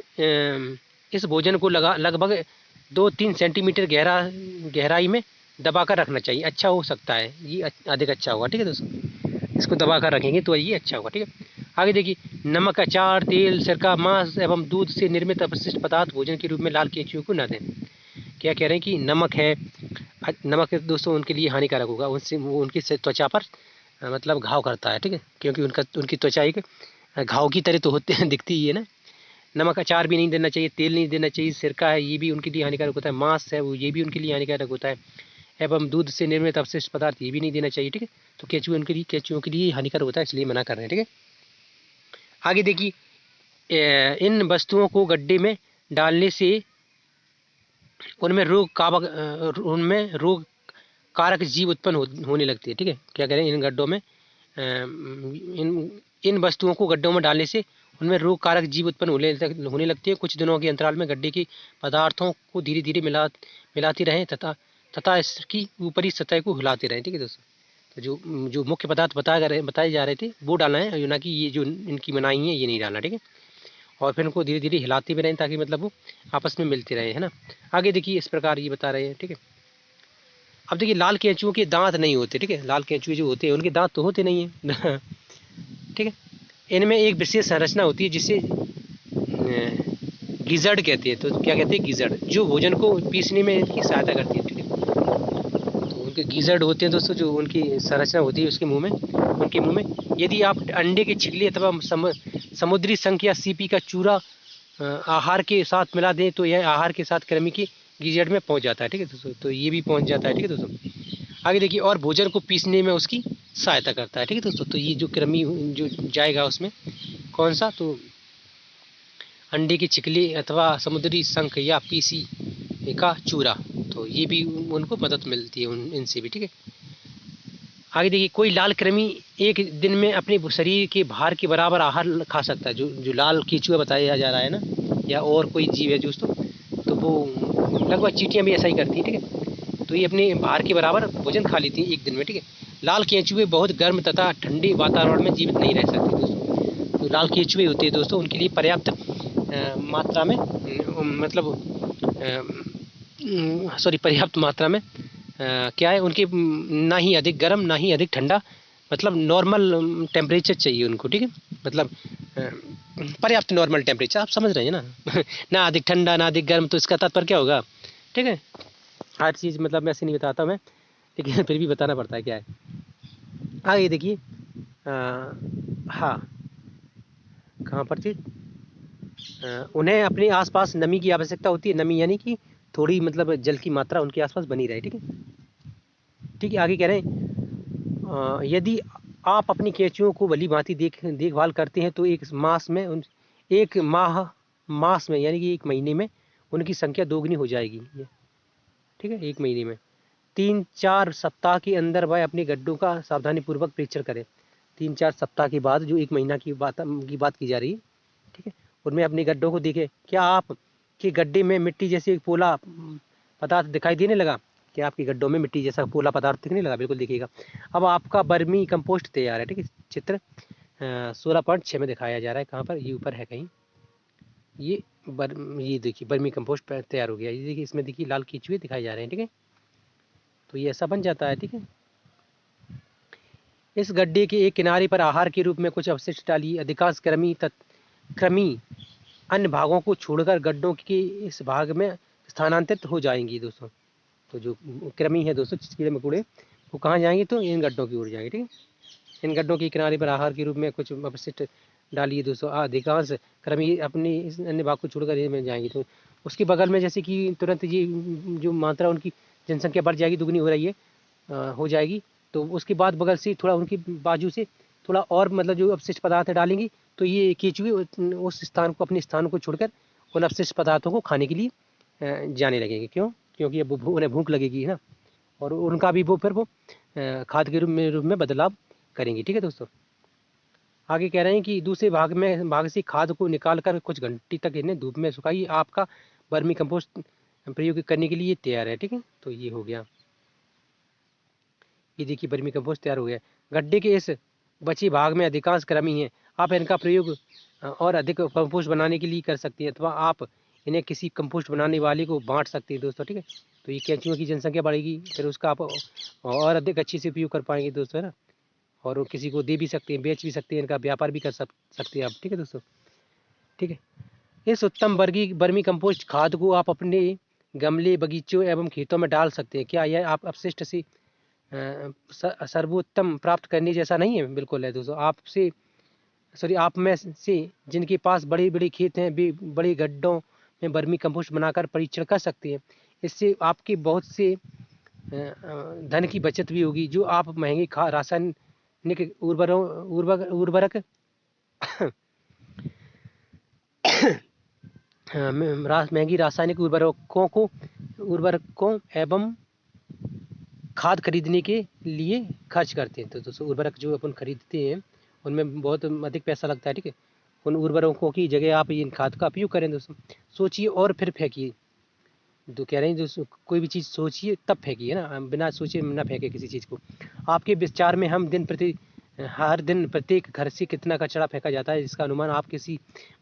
इस भोजन को लगभग 2-3 सेंटीमीटर गहराई में दबा कर रखना चाहिए। अच्छा हो सकता है, ये अधिक अच्छा होगा। ठीक है दोस्तों, इसको दबा कर रखेंगे तो ये अच्छा होगा। ठीक है, आगे देखिए नमक, अचार, तेल, सिरका, मांस एवं दूध से निर्मित अपशिष्ट पदार्थ भोजन के रूप में लाल केंचुए को न दें। क्या कह रहे हैं कि नमक दोस्तों उनके लिए हानिकारक होगा, उनसे वो उनकी त्वचा पर मतलब घाव करता है। ठीक है, क्योंकि उनकी त्वचा एक घाव की तरह तो दिखती ही है ना। नमक, अचार भी नहीं देना चाहिए, तेल नहीं देना चाहिए, सिरका है ये भी उनके लिए हानिकारक होता है, मांस है वो ये भी उनके लिए हानिकारक होता है, एवं दूध से निर्मित अपशिष्ट पदार्थ ये भी नहीं देना चाहिए। ठीक है, तो केंचुओं के लिए हानिकारक होता है, इसलिए मना कर रहे हैं। ठीक है, आगे देखिए इन वस्तुओं को गड्ढे में डालने से उनमें रोग कारक जीव उत्पन्न होने लगते हैं। ठीक है, क्या करें, इन गड्ढों में इन वस्तुओं को गड्ढों में डालने से उनमें रोग कारक जीव उत्पन्न होने लगते हैं। कुछ दिनों के अंतराल में गड्ढे के पदार्थों को धीरे धीरे मिलाते रहें तथा इसकी ऊपरी सतह को हिलाते रहें। ठीक है दोस्तों, तो जो मुख्य पदार्थ बताए जा रहे थे वो डालना है, ना कि ये जो इनकी मनाही है ये नहीं डालना। ठीक है, और फिर उनको धीरे धीरे हिलाते भी रहें ताकि मतलब वो आपस में मिलते रहे, है ना। आगे देखिए इस प्रकार ये बता रहे हैं। ठीक है, अब देखिए लाल केंचुओं के दांत नहीं होते। ठीक है, लाल केंचुए जो होते हैं उनके दांत तो होते नहीं हैं। ठीक है, इनमें एक विशेष संरचना होती है जिसे गिजड़ कहते हैं। तो क्या कहते हैं, गिजड़, जो भोजन को पीसने में इनकी सहायता करती है। ठीक है, तो उनके गिजड़ होते हैं दोस्तों, जो उनकी संरचना होती है उनके मुंह में यदि आप अंडे के छिलके अथवा समुद्री शंख या सीपी का चूरा आहार के साथ मिला दें तो यह आहार के साथ कृमि की गिजड़ में पहुंच जाता है। ठीक है दोस्तों, तो ये भी पहुंच जाता है। ठीक है दोस्तों, आगे देखिए, और भोजन को पीसने में उसकी सहायता करता है। ठीक है दोस्तों, तो ये जो कृमि जो जाएगा उसमें कौन सा, तो अंडे की छिकली अथवा समुद्री शंख या पीसी का चूरा, तो ये भी उनको मदद मिलती है इनसे भी। ठीक है, आगे देखिए, कोई लाल कृमि एक दिन में अपने शरीर के भार के बराबर आहार खा सकता है। जो लाल केंचुआ बताया जा रहा है ना, या और कोई जीव है दोस्तों, तो वो लगभग चींटियाँ भी ऐसा ही करती हैं। ठीक है, तो ये अपने भार के बराबर भोजन खा लेती हैं एक दिन में। ठीक है, लाल केंचुए बहुत गर्म तथा ठंडे वातावरण में जीवित नहीं रह सकते दोस्तों। तो लाल केंचुए होते हैं दोस्तों, उनके लिए पर्याप्त मात्रा में पर्याप्त मात्रा में क्या है, उनके ना ही अधिक गर्म ना ही अधिक ठंडा, मतलब नॉर्मल टेम्परेचर चाहिए उनको। ठीक है, मतलब पर्याप्त नॉर्मल टेम्परेचर, आप समझ रहे हैं ना ना अधिक ठंडा ना अधिक गर्म, तो इसका तात्पर्य क्या होगा। ठीक है, हर चीज़ मतलब मैं ऐसे नहीं बताता मैं, लेकिन फिर भी बताना पड़ता है क्या है। आगे देखिए, हाँ, कहाँ पर थी, उन्हें अपने आसपास नमी की आवश्यकता होती है। नमी यानी कि थोड़ी मतलब जल की मात्रा उनके आसपास बनी रहे। ठीक है, ठीक है, आगे कह रहे हैं, यदि आप अपनी केंचुओं को भली भांति देखभाल करते हैं तो एक मास में यानी कि एक महीने में उनकी संख्या दोगुनी हो जाएगी। ठीक है, एक महीने में 3-4 सप्ताह के अंदर वह अपने गड्ढों का सावधानीपूर्वक परीक्षण करें। 3-4 सप्ताह के बाद, जो एक महीना की बात की जा रही है, ठीक है, उनमें अपने गड्ढों को देखें। क्या आपके गड्ढे में मिट्टी जैसे एक पोला पदार्थ दिखाई देने लगा? क्या आपके गड्ढों में मिट्टी जैसा पोला पदार्थ दिखने लगा? बिल्कुल दिखेगा। अब आपका बर्मी कंपोस्ट तैयार है। ठीक है, चित्र 16.6 में दिखाया जा रहा है। कहाँ पर, ये ऊपर है कहीं, ये देखिए बर्मी कंपोस्ट तैयार हो गया। ये देखिए, इसमें देखिए लाल कीचुए दिखाए जा रहे हैं। ठीक है, तो ये ऐसा बन जाता है। ठीक है, इस गड्ढे के एक किनारे पर आहार के रूप में कुछ अवशिष्ट डालिए। अधिकांश कृमि अन्य भागों को छोड़कर गड्ढों के इस भाग में स्थानांतरित हो जाएंगी दोस्तों। तो जो कृमि है दोस्तों, कीड़े मकोड़े, वो कहाँ जाएंगे, तो इन गड्ढों की ओर जाएंगे। ठीक है, इन गड्ढों के किनारे पर आहार के रूप में कुछ अवशिष्ट डालिए दोस्तों। अधिकांश कृमि अपने इस अन्य भाग को छोड़कर ये में जाएंगी। तो उसके बगल में जैसे कि तुरंत ये जो मात्रा उनकी जनसंख्या बढ़ जाएगी, दुगनी हो रही है, हो जाएगी, तो उसके बाद बगल से थोड़ा उनकी बाजू से थोड़ा और मतलब जो अपशिष्ट पदार्थ डालेंगी, तो ये केंचुए उस स्थान को, अपने स्थान को छोड़कर उन अपशिष्ट पदार्थों को खाने के लिए जाने लगेंगे। क्यों? क्योंकि अब उन्हें भूख लगेगी, है ना, और उनका भी वो फिर वो खाद के रूप में बदलाव करेंगे। ठीक है दोस्तों, आगे कह रहे हैं कि दूसरे भाग से खाद को निकाल कर कुछ घंटे तक इन्हें धूप में सुखाइए। आपका वर्मी कंपोस्ट प्रयोग करने के लिए तैयार है। ठीक है, तो ये हो गया, ये देखिए वर्मी कंपोस्ट तैयार हो गया। गड्ढे के इस बचे भाग में अधिकांश कृमि हैं। आप इनका प्रयोग और अधिक कंपोस्ट बनाने के लिए कर सकते हैं, अथवा आप इन्हें किसी कंपोस्ट बनाने वाले को बांट सकते हैं दोस्तों। ठीक है, तो ये केंचुओं की जनसंख्या बढ़ेगी, फिर उसका आप और अधिक अच्छे से उपयोग कर पाएंगे दोस्तों, है ना, और वो किसी को दे भी सकते हैं, बेच भी सकते हैं, इनका व्यापार भी कर सकते हैं आप। ठीक है दोस्तों, ठीक है, इस उत्तम वर्मी कंपोस्ट खाद को आप अपने गमले, बगीचों एवं खेतों में डाल सकते हैं। क्या यह आप अपशिष्ट से सर्वोत्तम प्राप्त करने जैसा नहीं है? बिल्कुल है दोस्तों। आप में से जिनके पास बड़े बड़े खेत हैं, वे बड़े गड्ढों में वर्मी कंपोस्ट बनाकर परीक्षण कर सकते हैं। इससे आपके बहुत से धन की बचत भी होगी, जो आप महंगे रासायनिक उर्वरक महंगी रासायनिक उर्वरकों एवं खाद खरीदने के लिए खर्च करते हैं। तो दोस्तों, उर्वरक जो अपन खरीदते हैं उनमें बहुत अधिक पैसा लगता है। ठीक है, उन उर्वरकों की जगह आप इन खाद का उपयोग करें दोस्तों। सोचिए और फिर फेंकिए। तो कह रहे हैं दोस्तों, कोई भी चीज़ सोचिए तब फेंकिए ना, बिना सोचे ना फेंके किसी चीज़ को। आपके विचार में हर दिन प्रत्येक घर से कितना कचरा फेंका जाता है, इसका अनुमान आप किसी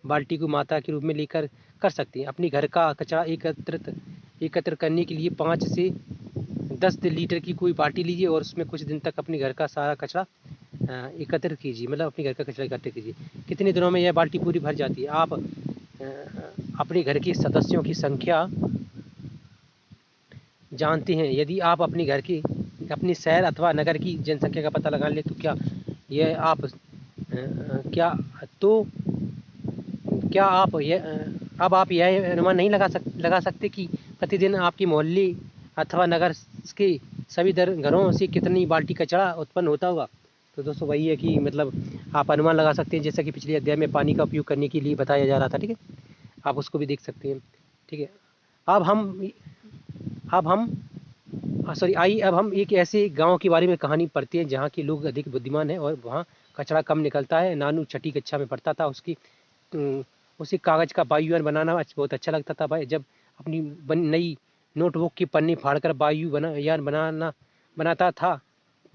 बाल्टी को मात्रा के रूप में लेकर कर सकते हैं। अपनी घर का कचरा एकत्र करने के लिए 5 से 10 लीटर की कोई बाल्टी लीजिए और उसमें कुछ दिन तक अपने घर का सारा कचरा एकत्र कीजिए, मतलब अपने घर का कचरा एकत्र कीजिए। कितने दिनों में यह बाल्टी पूरी भर जाती है? आप अपने घर के सदस्यों की संख्या जानते हैं? यदि आप अपने शहर अथवा नगर की जनसंख्या का पता लगा ले, तो क्या आप अब आप यह अनुमान नहीं लगा सकते कि प्रतिदिन आपके मोहल्ले अथवा नगर के सभी घरों से कितनी बाल्टी कचरा उत्पन्न होता होगा। तो दोस्तों वही है कि मतलब आप अनुमान लगा सकते हैं, जैसा कि पिछले अध्याय में पानी का उपयोग करने के लिए बताया जा रहा था, ठीक है। आप उसको भी देख सकते हैं, ठीक है। अब हम सॉरी आइए अब हम एक ऐसे गांव के बारे में कहानी पढ़ते हैं जहां के लोग अधिक बुद्धिमान हैं और वहां कचरा कम निकलता है। नानू छठी कक्षा में पढ़ता था। उसे कागज़ का वायुयान बनाना बहुत अच्छा लगता था भाई। जब अपनी नई नोटबुक के पन्ने फाड़कर वायुयान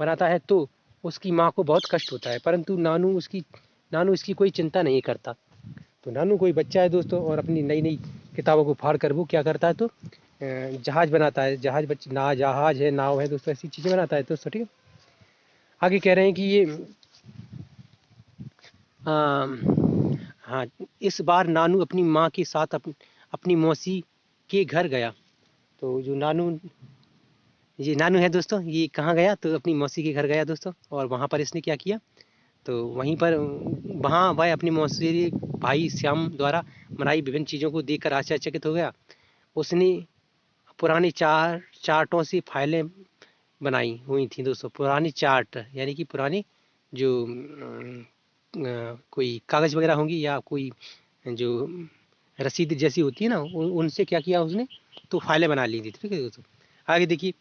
बनाता है तो उसकी माँ को बहुत कष्ट होता है, परंतु नानू इसकी कोई चिंता नहीं करता। तो नानू कोई बच्चा है दोस्तों, और अपनी नई नई किताबों को फाड़ कर वो क्या करता है, तो जहाज बनाता है। जहाज है, नाव है दोस्तों, ऐसी चीज़ें बनाता है दोस्तों, ठीक है। आगे कह रहे हैं कि ये हाँ, इस बार नानू अपनी माँ के साथ अपनी मौसी के घर गया। तो जो ये नानू है दोस्तों, ये कहाँ गया, तो अपनी मौसी के घर गया दोस्तों। और वहाँ पर इसने क्या किया, तो वहाँ वह अपनी मौसी भाई श्याम द्वारा बनाई विभिन्न चीज़ों को देखकर आश्चर्यचकित हो गया। उसने पुरानी चार्टों से फाइलें बनाई हुई थी दोस्तों। पुरानी चार्ट यानी कि पुरानी जो कोई कागज़ वगैरह होंगी या कोई जो रसीद जैसी होती है ना, उनसे क्या किया उसने, तो फाइलें बना ली थी, ठीक है दोस्तों। आगे देखिए,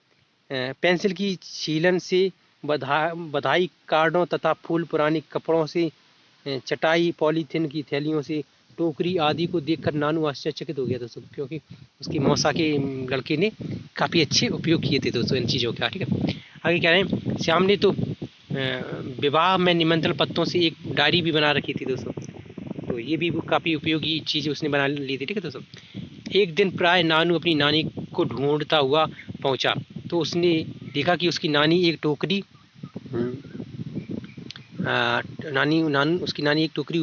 पेंसिल की छीलन से बधाई कार्डों तथा फूल, पुरानी कपड़ों से चटाई, पॉलीथीन की थैलियों से टोकरी आदि को देखकर नानू आश्चर्यचकित हो गया दोस्तों, क्योंकि उसकी मौसा के लड़के ने काफ़ी अच्छे उपयोग किए थे दोस्तों इन चीज़ों का, ठीक है। आगे कह रहे हैं, श्याम ने तो विवाह में निमंत्रण पत्रों से एक डायरी भी बना रखी थी दोस्तों। तो ये भी काफ़ी उपयोगी चीज़ उसने बना ली थी, ठीक है दोस्तों। एक दिन प्राय नानू अपनी नानी को ढूंढता हुआ पहुंचा, तो उसने देखा कि उसकी नानी एक टोकरी उसकी नानी एक टोकरी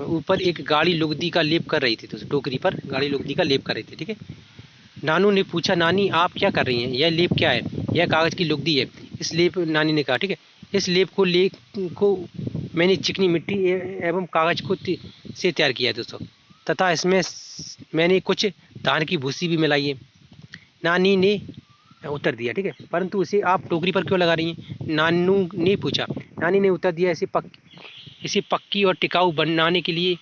ऊपर एक गाढ़ी लुगदी का लेप कर रही थी। तो टोकरी पर गाढ़ी लुगदी का लेप कर रही थी, ठीक है। नानू ने पूछा, नानी आप क्या कर रही हैं, यह लेप क्या है। यह कागज़ की लुगदी है, इस लेप, नानी ने कहा, ठीक है। इस लेप को मैंने चिकनी मिट्टी एवं कागज़ से तैयार किया है दोस्तों, तथा इसमें मैंने कुछ धान की भूसी भी मिलाई है। नानी ने उत्तर दिया, ठीक है। परंतु उसे आप टोकरी पर क्यों लगा रही हैं, नानू ने पूछा। नानी ने उत्तर दिया, इसे पक्की और टिकाऊ बनाने के लिए,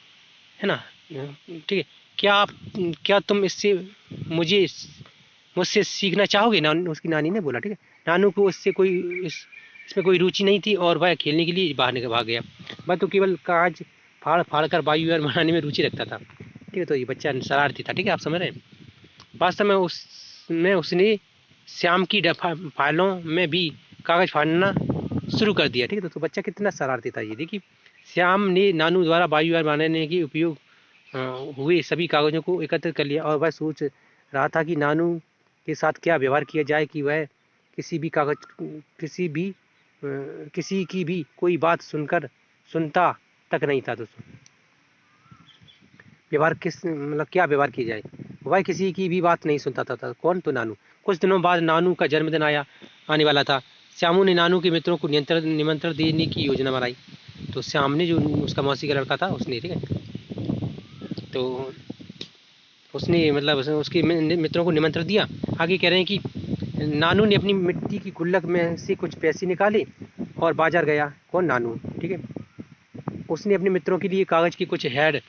है ना, ठीक है। क्या तुम मुझसे सीखना चाहोगे, उसकी नानी ने बोला, ठीक है। नानू को इसमें कोई रुचि नहीं थी और वह खेलने के लिए बाहर भाग गया। वह तो केवल कागज फाड़ कर वायुयान बनाने में रुचि रखता था, ठीक है। तो ये बच्चा शरारती था, ठीक है, आप समझ रहे हैं। वास्तव में उसने श्याम की फाइलों में भी कागज़ फाड़ना शुरू कर दिया, ठीक है। तो बच्चा कितना शरारती था ये देखिए। श्याम ने नानू द्वारा वायुयान बनाने के उपयोग हुए सभी कागज़ों को एकत्रित कर लिया और वह सोच रहा था कि नानू के साथ क्या व्यवहार किया जाए कि वह किसी की भी कोई बात सुनता तक नहीं था दोस्तों। क्या व्यवहार किया जाए, वह किसी की भी बात नहीं सुनता था। कौन, तो नानू। कुछ दिनों बाद नानू का जन्मदिन आने वाला था। श्यामू ने नानू के मित्रों को निमंत्रण देने की योजना बनाई। तो श्याम ने, जो उसका मौसी का लड़का था, उसने, ठीक है, तो उसने उसके मित्रों को निमंत्रण दिया। आगे कह रहे हैं कि नानू ने अपनी मिट्टी की गुल्लक में से कुछ पैसे निकाले और बाजार गया। कौन, नानू, ठीक है। उसने अपने मित्रों के लिए कागज़ की कुछ हेड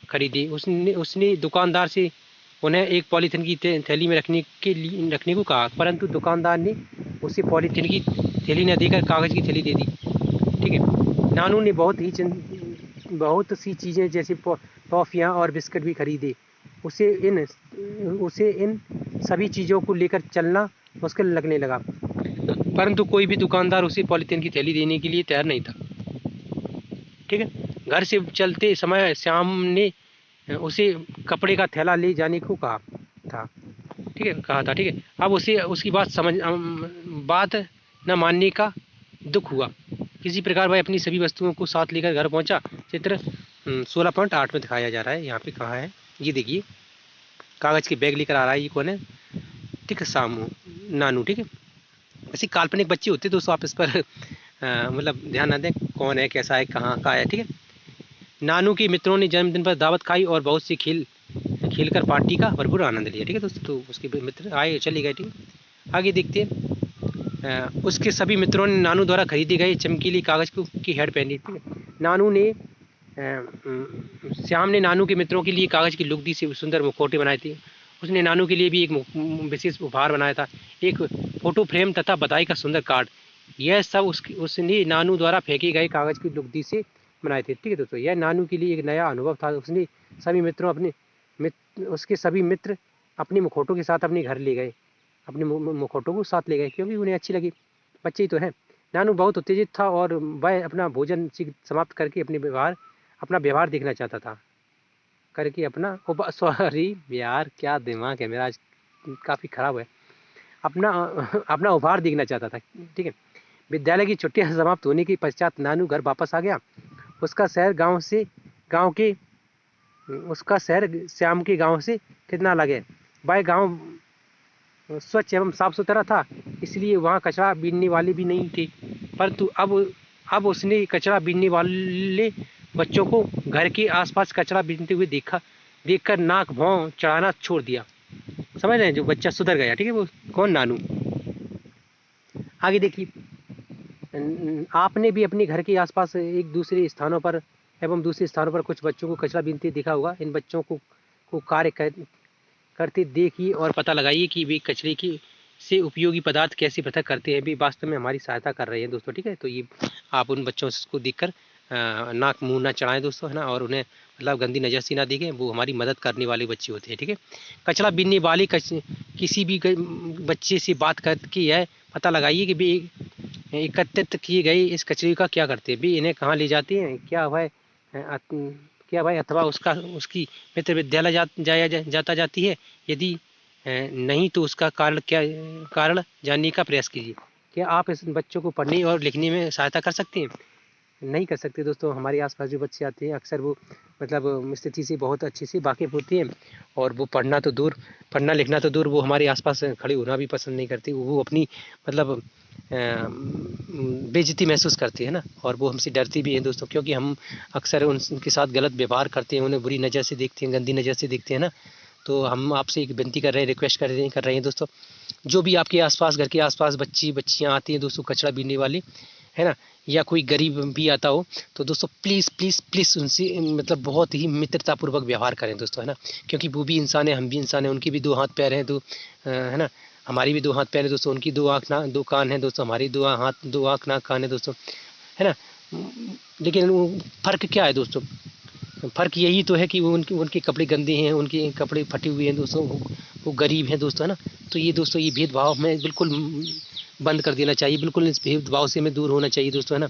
खरीदी। उसने दुकानदार से उन्हें एक पॉलीथीन की थैली में रखने को कहा, परंतु दुकानदार ने उसे पॉलीथीन की थैली न देकर कागज़ की थैली दे दी, ठीक है। नानू ने बहुत सी चीज़ें जैसे टॉफ़ियाँ और बिस्किट भी खरीदे। उसे इन सभी चीज़ों को लेकर चलना मुश्किल लगने लगा, परंतु कोई भी दुकानदार उसे पॉलीथीन की थैली देने के लिए तैयार नहीं था, ठीक है। घर से चलते समय श्याम ने उसे कपड़े का थैला ले जाने को कहा था, ठीक है। अब उसे उसकी बात न मानने का दुख हुआ। किसी प्रकार वह अपनी सभी वस्तुओं को साथ लेकर घर पहुंचा। चित्र 16.8 में दिखाया जा रहा है। यहाँ पे कहाँ है, ये देखिए, कागज़ के बैग लेकर आ रहा है। ये कौन है, ठीक है, नानू, ठीक है। ऐसे काल्पनिक बच्चे होते दोस्तों, आप इस पर ध्यान ना दें, कौन है, कैसा है, कहाँ का है, ठीक है। नानू के मित्रों ने जन्मदिन पर दावत खाई और बहुत सी खेलकर पार्टी का भरपूर आनंद लिया। ठीक है दोस्तों, तो उसके मित्र आए चले गए। ठीक है, आगे देखते हैं। उसके सभी मित्रों ने नानू द्वारा खरीदी गई चमकीली कागज़ की हेड पहनी। ठीक है, नानू ने श्याम ने नानू के मित्रों के लिए कागज़ की लुगदी से सुंदर मुखौटे बनाए थे। उसने नानू के लिए भी एक विशेष उपहार बनाया था, एक फोटो फ्रेम तथा बधाई का सुंदर कार्ड। यह सब उसने नानू द्वारा फेंके गए कागज़ की लुगदी से बनाए थे। ठीक है दोस्तों, यह नानू के लिए एक नया अनुभव था। उसने सभी मित्रों उसके सभी मित्र अपने मुखौटों के साथ अपने घर ले गए, अपने मुखौटों को साथ ले गए क्योंकि उन्हें अच्छी लगी, बच्चे ही तो हैं। नानू बहुत उत्तेजित था और वह अपना भोजन समाप्त करके अपना व्यवहार देखना चाहता था, करके अपना सॉरी यार, क्या दिमाग है मेरा आज, काफ़ी ख़राब है। अपना अपना उपहार देखना चाहता था। ठीक है, विद्यालय की छुट्टियां समाप्त होने के पश्चात नानू घर वापस आ गया। उसका शहर श्याम के गांव से कितना लगे। वह गांव स्वच्छ एवं साफ सुथरा था, इसलिए वहाँ कचरा बीनने वाले भी नहीं थे। परंतु अब उसने कचरा बीनने वाले बच्चों को घर के आसपास कचरा बीनते हुए देखकर नाक भौं चढ़ाना छोड़ दिया। समझ रहे हैं, जो बच्चा सुधर गया। ठीक है, वो कौन, नानू। आगे देखिए, आपने भी अपने घर के आसपास दूसरे स्थानों पर कुछ बच्चों को कचरा बीनते देखा होगा। इन बच्चों को कार्य करते देखिए और पता लगाइए कि वे कचरे की से उपयोगी पदार्थ कैसे पृथक करते हैं, भी वास्तव में हमारी सहायता कर रहे हैं दोस्तों। ठीक है, तो ये आप उन बच्चों को देखकर नाक मुंह ना चढ़ाएं दोस्तों, है ना, और उन्हें मतलब गंदी नज़र से ना देखें, वो हमारी मदद करने वाले बच्चे होते हैं। ठीक है, कचरा बीनने वाले किसी भी बच्चे से बात करके यह पता लगाइए कि वे एकत्रित किए गए इस कचरे का क्या करते हैं, भी इन्हें कहाँ ले जाते हैं, क्या भाई अथवा उसकी मित्र विद्यालय जाता जाती है। यदि नहीं तो उसका कारण जानने का प्रयास कीजिए। क्या आप इस बच्चों को पढ़ने और लिखने में सहायता कर सकते हैं? नहीं कर सकते दोस्तों। हमारे आसपास जो बच्चे आते हैं अक्सर वो मतलब स्थिति से बहुत अच्छे से वाकिफ़ होते हैं, और वो पढ़ना लिखना तो दूर, वो हमारे आसपास खड़े होना भी पसंद नहीं करते। वो अपनी मतलब बेइज्जती महसूस करती है ना, और वो हमसे डरती भी हैं दोस्तों, क्योंकि हम अक्सर उनके साथ गलत व्यवहार करते हैं, उन्हें बुरी नज़र से देखते हैं, गंदी नज़र से देखते हैं ना। तो हम आपसे एक विनती कर रहे हैं, रिक्वेस्ट कर रहे हैं दोस्तों, जो भी आपके आसपास, घर के आसपास बच्चियाँ आती हैं दोस्तों कचरा बीनने वाली, है ना, या कोई गरीब भी आता हो, तो दोस्तों प्लीज़ प्लीज़ प्लीज़ उनसे मतलब बहुत ही मित्रतापूर्वक व्यवहार करें दोस्तों, है ना, क्योंकि वो भी इंसान है, हम भी इंसान हैं, उनकी भी दो हाथ पैर हैं, है ना, हमारी भी दो हाथ पैर है दोस्तों, उनकी दो कान हैं दोस्तों, हमारी दो आँख नाक कान है दोस्तों, है ना। लेकिन फ़र्क क्या है दोस्तों? फ़र्क यही तो है कि वो उनके कपड़े गंदे हैं, उनके कपड़े फटे हुए हैं दोस्तों, वो गरीब हैं दोस्तों, है ना। तो ये दोस्तों, ये भेदभाव हमें बिल्कुल बंद कर देना चाहिए, बिल्कुल इस भेदभाव से हमें दूर होना चाहिए दोस्तों, है ना।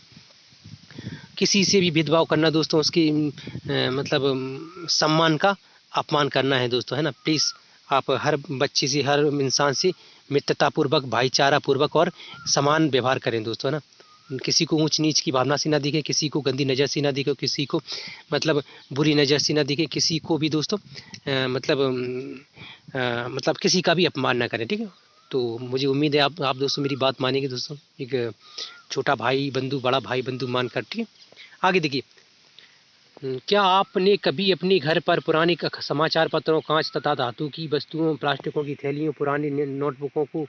किसी से भी भेदभाव करना दोस्तों, उसकी मतलब सम्मान का अपमान करना है दोस्तों, है ना। प्लीज़ आप हर बच्चे से, हर इंसान से मित्रतापूर्वक, भाईचारापूर्वक और समान व्यवहार करें दोस्तों, है ना। किसी को ऊंच नीच की भावना से ना देखें, किसी को गंदी नज़र से ना देखें, किसी को मतलब बुरी नज़र से ना देखें, किसी को भी दोस्तों मतलब किसी का भी अपमान ना करें। ठीक है, तो मुझे उम्मीद है आप दोस्तों मेरी बात मानेंगे दोस्तों, एक छोटा भाई बंधु, बड़ा भाई बंधु मानकर। ठीक है, आगे देखिए, क्या आपने कभी अपने घर पर पुराने समाचार पत्रों, कांच तथा धातु की वस्तुओं, प्लास्टिकों की थैलियों, पुरानी नोटबुकों को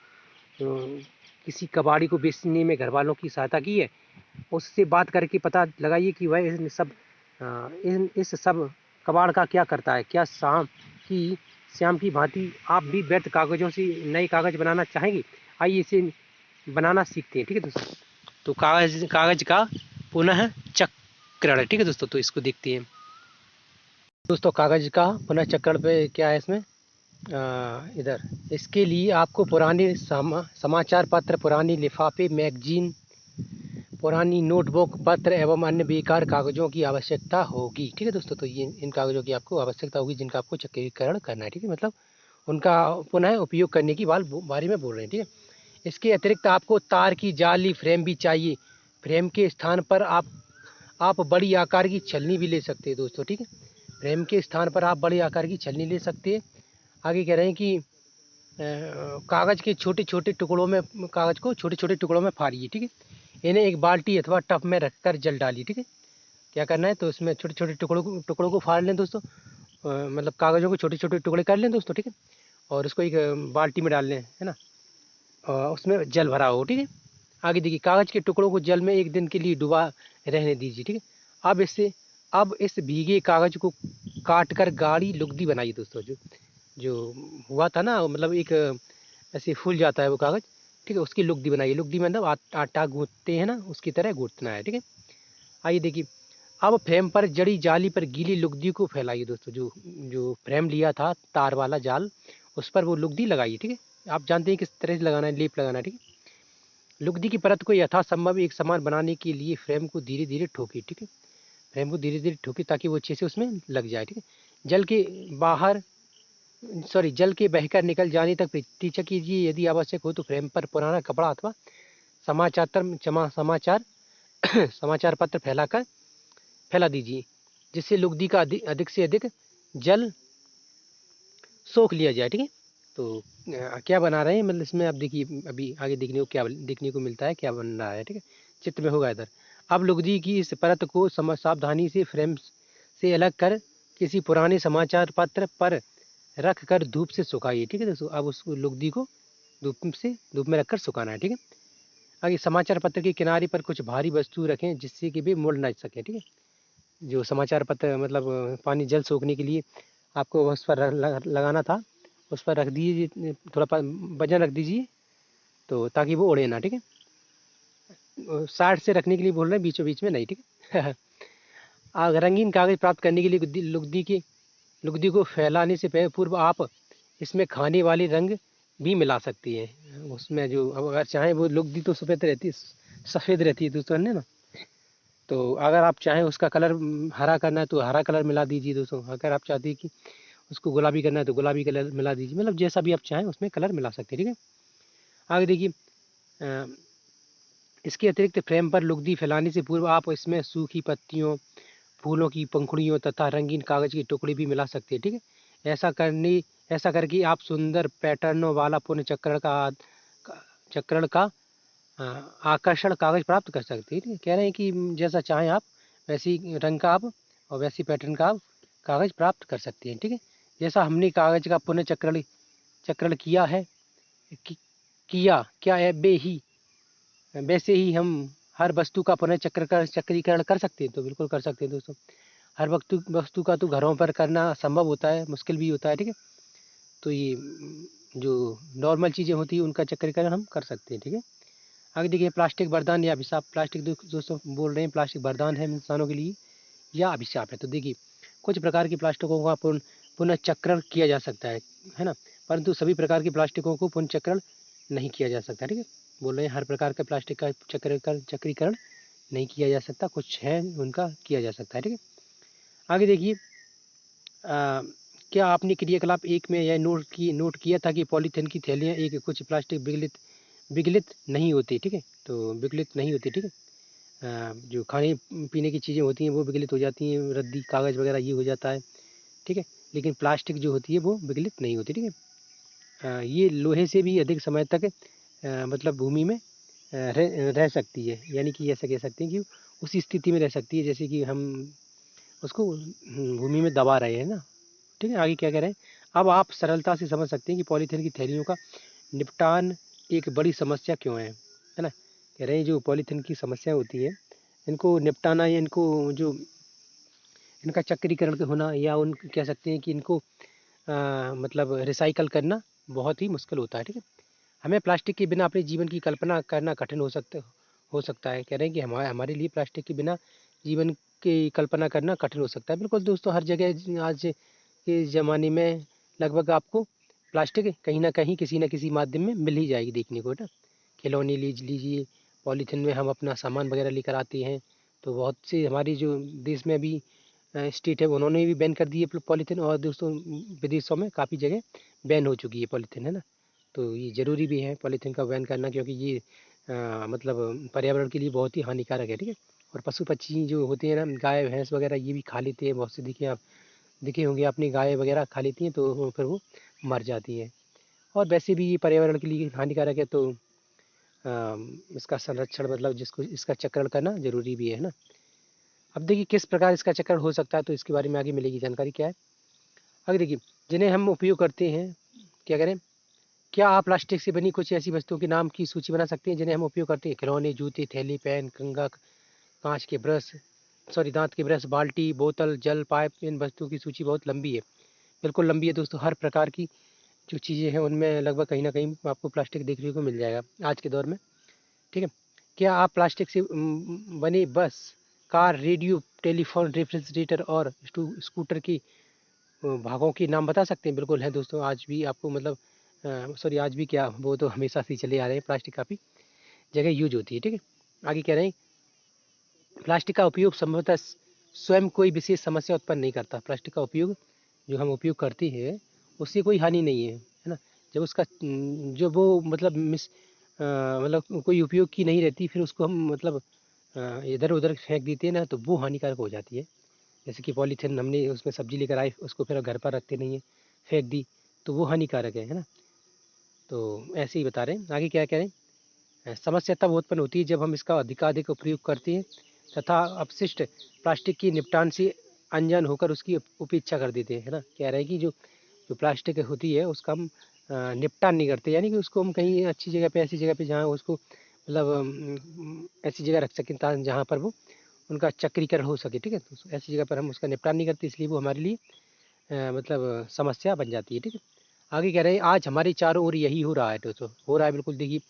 किसी कबाड़ी को बेचने में घर वालों की सहायता की है? उससे बात करके पता लगाइए कि वह इस सब कबाड़ का क्या करता है। क्या श्याम की भांति आप भी व्यर्थ कागज़ों से नए कागज़ बनाना चाहेंगे? आइए इसे बनाना सीखते हैं। ठीक है दोस्तों, तो कागज़ का पुनः चक्रण। ठीक है दोस्तों, तो इसको देखते हैं दोस्तों। कागज़ का पुनः चक्रण पे क्या है इसमें, इधर इसके लिए आपको पुराने समाचार पत्र, पुरानी लिफाफे, मैगजीन, पुरानी नोटबुक, पत्र एवं अन्य बेकार कागज़ों की आवश्यकता होगी। ठीक है दोस्तों, तो ये इन कागज़ों की आपको आवश्यकता होगी जिनका आपको चक्रीकरण करना है। ठीक है, मतलब उनका पुनः उपयोग करने की बारे में बोल रहे हैं। ठीक है, इसके अतिरिक्त आपको तार की जाली फ्रेम भी चाहिए। फ्रेम के स्थान पर आप बड़ी आकार की छलनी भी ले सकते हैं दोस्तों। ठीक है, फ्रेम के स्थान पर आप बड़े आकार की छलनी ले सकते हैं। आगे कह रहे हैं कि कागज़ को छोटे छोटे टुकड़ों में फाड़िए। ठीक है, इन्हें एक बाल्टी अथवा टब में रखकर जल डालिए। ठीक है, क्या करना है, तो इसमें छोटे छोटे टुकड़ों को फाड़ लें दोस्तों। मतलब कागज़ों को छोटे छोटे टुकड़े कर लें दोस्तों, ठीक है। और उसको एक बाल्टी में डाल लें, है ना। और उसमें जल भरा हो, ठीक है। आगे देखिए, कागज़ के टुकड़ों को जल में 1 दिन के लिए डुबा रहने दीजिए, ठीक है। अब इस भीगे कागज़ को काट कर गाढ़ी लुगदी बनाइए दोस्तों। जो जो हुआ था ना, मतलब एक ऐसे फूल जाता है वो कागज़, ठीक है। उसकी लुगदी बनाइए। लुगदी मतलब आटा गूँथते हैं ना, उसकी तरह गूँथना है, ठीक है। आइए देखिए, अब फ्रेम पर जड़ी जाली पर गीली लुगदी को फैलाइए दोस्तों। जो जो फ्रेम लिया था तार वाला जाल, उस पर वो लुगदी लगाइए, ठीक है। आप जानते हैं किस तरह से लगाना है, लेप लगाना है, ठीक है। लुगदी की परत को यथासंभव एक समान बनाने के लिए फ्रेम को धीरे धीरे ठोकिए, ठीक है। फ्रेम को धीरे धीरे ठोकिए ताकि वो अच्छे से उसमें लग जाए, ठीक है। जल के बाहर जल के बहकर निकल जाने तक प्रतीक्षा कीजिए। यदि आवश्यक हो तो फ्रेम पर पुराना कपड़ा अथवा समाचार समाचार पत्र फैला दीजिए, जिससे लुगदी का अधिक से अधिक जल सोख लिया जाए, ठीक है। तो क्या बना रहे हैं, मतलब इसमें आप देखिए, अभी आगे देखने को मिलता है, क्या बन रहा है, ठीक है। चित्र में होगा इधर। अब लुगदी की इस परत को सावधानी से फ्रेम से अलग कर किसी पुराने समाचार पत्र पर रख कर धूप से सुखाइए, ठीक है दोस्तों। अब उस लुगदी को धूप में रखकर सुखाना है, ठीक है। आगे, समाचार पत्र के किनारे पर कुछ भारी वस्तु रखें जिससे कि वे मुड़ ना सके, ठीक है। जो समाचार पत्र मतलब पानी जल सोखने के लिए आपको उस पर लगाना था, उस पर रख दीजिए, थोड़ा वजन रख दीजिए, तो ताकि वो उड़े ना, ठीक है। साइड से रखने के लिए बोल रहे हैं, बीचों बीच में नहीं, ठीक है। रंगीन कागज प्राप्त करने के लिए लुगदी को फैलाने से पूर्व आप इसमें खाने वाले रंग भी मिला सकती हैं। उसमें जो, अब अगर चाहें, वो लुगदी तो सफ़ेद रहती है दोस्तों, है ना। तो अगर आप चाहें उसका कलर हरा करना है तो हरा कलर मिला दीजिए दोस्तों। अगर आप चाहते हैं कि उसको गुलाबी करना है तो गुलाबी कलर मिला दीजिए। मतलब जैसा भी आप चाहें उसमें कलर मिला सकते हैं, ठीक है। आगे देखिए, अ, इसके अतिरिक्त फ्रेम पर लुगदी फैलाने से पूर्व आप इसमें सूखी पत्तियों, फूलों की पंखुड़ियों तथा रंगीन कागज के टुकड़े भी मिला सकते हैं, ठीक है। ऐसा करके आप सुंदर पैटर्नों वाला पूर्ण चक्रण का अ, आकर्षण कागज प्राप्त कर सकते हैं, ठीक है। कह रहे हैं कि जैसा चाहें आप वैसी रंग का आप और वैसी पैटर्न का आप कागज प्राप्त कर सकते हैं, ठीक है। जैसा हमने कागज का पुनः चक्रण किया है, कि, किया क्या है बे ही वैसे ही हम हर वस्तु का पुनः चक्रीकरण कर सकते हैं, तो बिल्कुल कर सकते हैं दोस्तों। हर वस्तु का तो घरों पर करना संभव होता है, मुश्किल भी होता है, ठीक है। तो ये जो नॉर्मल चीज़ें होती हैं उनका चक्रीकरण हम कर सकते हैं, ठीक है। आगे देखिए, प्लास्टिक वरदान या अभिशाप। प्लास्टिक दोस्तों बोल रहे हैं, प्लास्टिक वरदान है इंसानों के लिए या अभिशाप है। तो देखिए, कुछ प्रकार की प्लास्टिकों का पुनः चक्रण किया जा सकता है ना। परंतु सभी प्रकार की प्लास्टिकों को पुनः चक्रण नहीं किया जा सकता, ठीक है। बोल रहे हैं हर प्रकार के प्लास्टिक का चक्रीकरण नहीं किया जा सकता, कुछ है उनका किया जा सकता है, ठीक है। आगे देखिए, क्या आपने क्रियाकलाप 1 में यह नोट किया था कि पॉलीथीन की थैलियाँ एक कुछ प्लास्टिक विगलित नहीं होती, ठीक है। तो विगलित नहीं होती, ठीक है। जो खाने पीने की चीज़ें होती हैं वो विगलित हो जाती हैं, रद्दी कागज़ वगैरह ये हो जाता है, ठीक है। लेकिन प्लास्टिक जो होती है वो विगलित नहीं होती, ठीक है। ये लोहे से भी अधिक समय तक मतलब भूमि में रह सकती है। यानी कि ऐसा कह सकते हैं कि उसी स्थिति में रह सकती है जैसे कि हम उसको भूमि में दबा रहे हैं ना, ठीक है। आगे क्या कह रहे हैं, अब आप सरलता से समझ सकते हैं कि पॉलीथीन की थैलियों का निपटान एक बड़ी समस्या क्यों है ना। कह रहे हैं जो पॉलीथीन की समस्या होती है, इनको निपटाना या इनको जो इनका चक्रीकरण होना, या उन कह सकते हैं कि इनको मतलब रिसाइकल करना बहुत ही मुश्किल होता है, ठीक है। हमें प्लास्टिक के बिना अपने जीवन की कल्पना करना कठिन हो सकता है। कह रहे हैं कि हमारे लिए प्लास्टिक के बिना जीवन की कल्पना करना कठिन हो सकता है। बिल्कुल दोस्तों, हर जगह आज के ज़माने में लगभग आपको प्लास्टिक कहीं ना कहीं किसी न किसी माध्यम में मिल ही जाएगी देखने को, ना। खिलौने लीजिए, पॉलीथीन में हम अपना सामान वगैरह लेकर आते हैं। तो बहुत से हमारी जो देश में अभी स्टेट है उन्होंने भी बैन कर दी है पॉलीथीन, और दोस्तों विदेशों में काफ़ी जगह बैन हो चुकी है पॉलीथीन, है ना। तो ये ज़रूरी भी है पॉलीथीन का बैन करना, क्योंकि ये मतलब पर्यावरण के लिए बहुत ही हानिकारक है, ठीक है। और पशु पक्षी जो होते हैं ना, गाय भैंस वगैरह ये भी खा लेते हैं, बहुत से देखे होंगे आपने, गाय वगैरह खा लेती हैं तो फिर वो मर जाती हैं। और वैसे भी ये पर्यावरण के लिए हानिकारक है, तो इसका संरक्षण मतलब जिसको इसका चक्रण करना ज़रूरी भी है ना। अब देखिए किस प्रकार इसका चक्र हो सकता है, तो इसके बारे में आगे मिलेगी जानकारी क्या है। आगे देखिए, जिन्हें हम उपयोग करते हैं, क्या करें, क्या आप प्लास्टिक से बनी कुछ ऐसी वस्तुओं के नाम की सूची बना सकते हैं जिन्हें हम उपयोग करते हैं? खिलौने, जूते, थैली, पेन, कंघा, कांच के ब्रश, दांत के ब्रश, बाल्टी, बोतल, जल पाइप। इन वस्तुओं की सूची बहुत लंबी है, बिल्कुल लंबी है दोस्तों। हर प्रकार की जो चीज़ें हैं उनमें लगभग कहीं ना कहीं आपको प्लास्टिक देखने को मिल जाएगा आज के दौर में। ठीक है, क्या आप प्लास्टिक से बने बस, कार, रेडियो, टेलीफोन, रेफ्रिजरेटर और स्कूटर की भागों के नाम बता सकते हैं? बिल्कुल है दोस्तों, आज भी आपको मतलब आज भी क्या, वो तो हमेशा से चले आ रहे हैं, प्लास्टिक काफ़ी जगह यूज होती है। ठीक है, आगे कह रहे हैं, प्लास्टिक का उपयोग संभवतः स्वयं कोई विशेष समस्या उत्पन्न नहीं करता। प्लास्टिक का उपयोग जो हम उपयोग करते हैं उससे कोई हानि नहीं है ना। जब उसका जो वो मतलब मतलब कोई उपयोग की नहीं रहती, फिर उसको हम मतलब इधर उधर फेंक देते हैं ना, तो वो हानिकारक हो जाती है। जैसे कि पॉलीथीन हमने उसमें सब्जी लेकर आए, उसको फिर घर पर रखते नहीं है, फेंक दी, तो वो हानिकारक है ना। तो ऐसे ही बता रहे हैं, आगे क्या कह रहे हैं, समस्या तब उत्पन्न होती है जब हम इसका अधिकाधिक उपयोग करते हैं तथा अपशिष्ट प्लास्टिक की निपटान से अनजान होकर उसकी उपेक्षा कर देते हैं, है ना। कह रहे हैं कि जो जो प्लास्टिक होती है उसका हम निपटान नहीं करते, यानी कि उसको हम कहीं अच्छी जगह पे, ऐसी जगह पे जहाँ उसको मतलब ऐसी जगह रख सकें जहाँ पर वो उनका चक्रीकरण हो सके। ठीक है, तो ऐसी जगह पर हम उसका निपटान नहीं करते, इसलिए वो हमारे लिए मतलब समस्या बन जाती है। ठीक है, आगे कह रहे हैं, आज हमारे चारों ओर यही हो रहा है दोस्तों, हो रहा है बिल्कुल। देखिए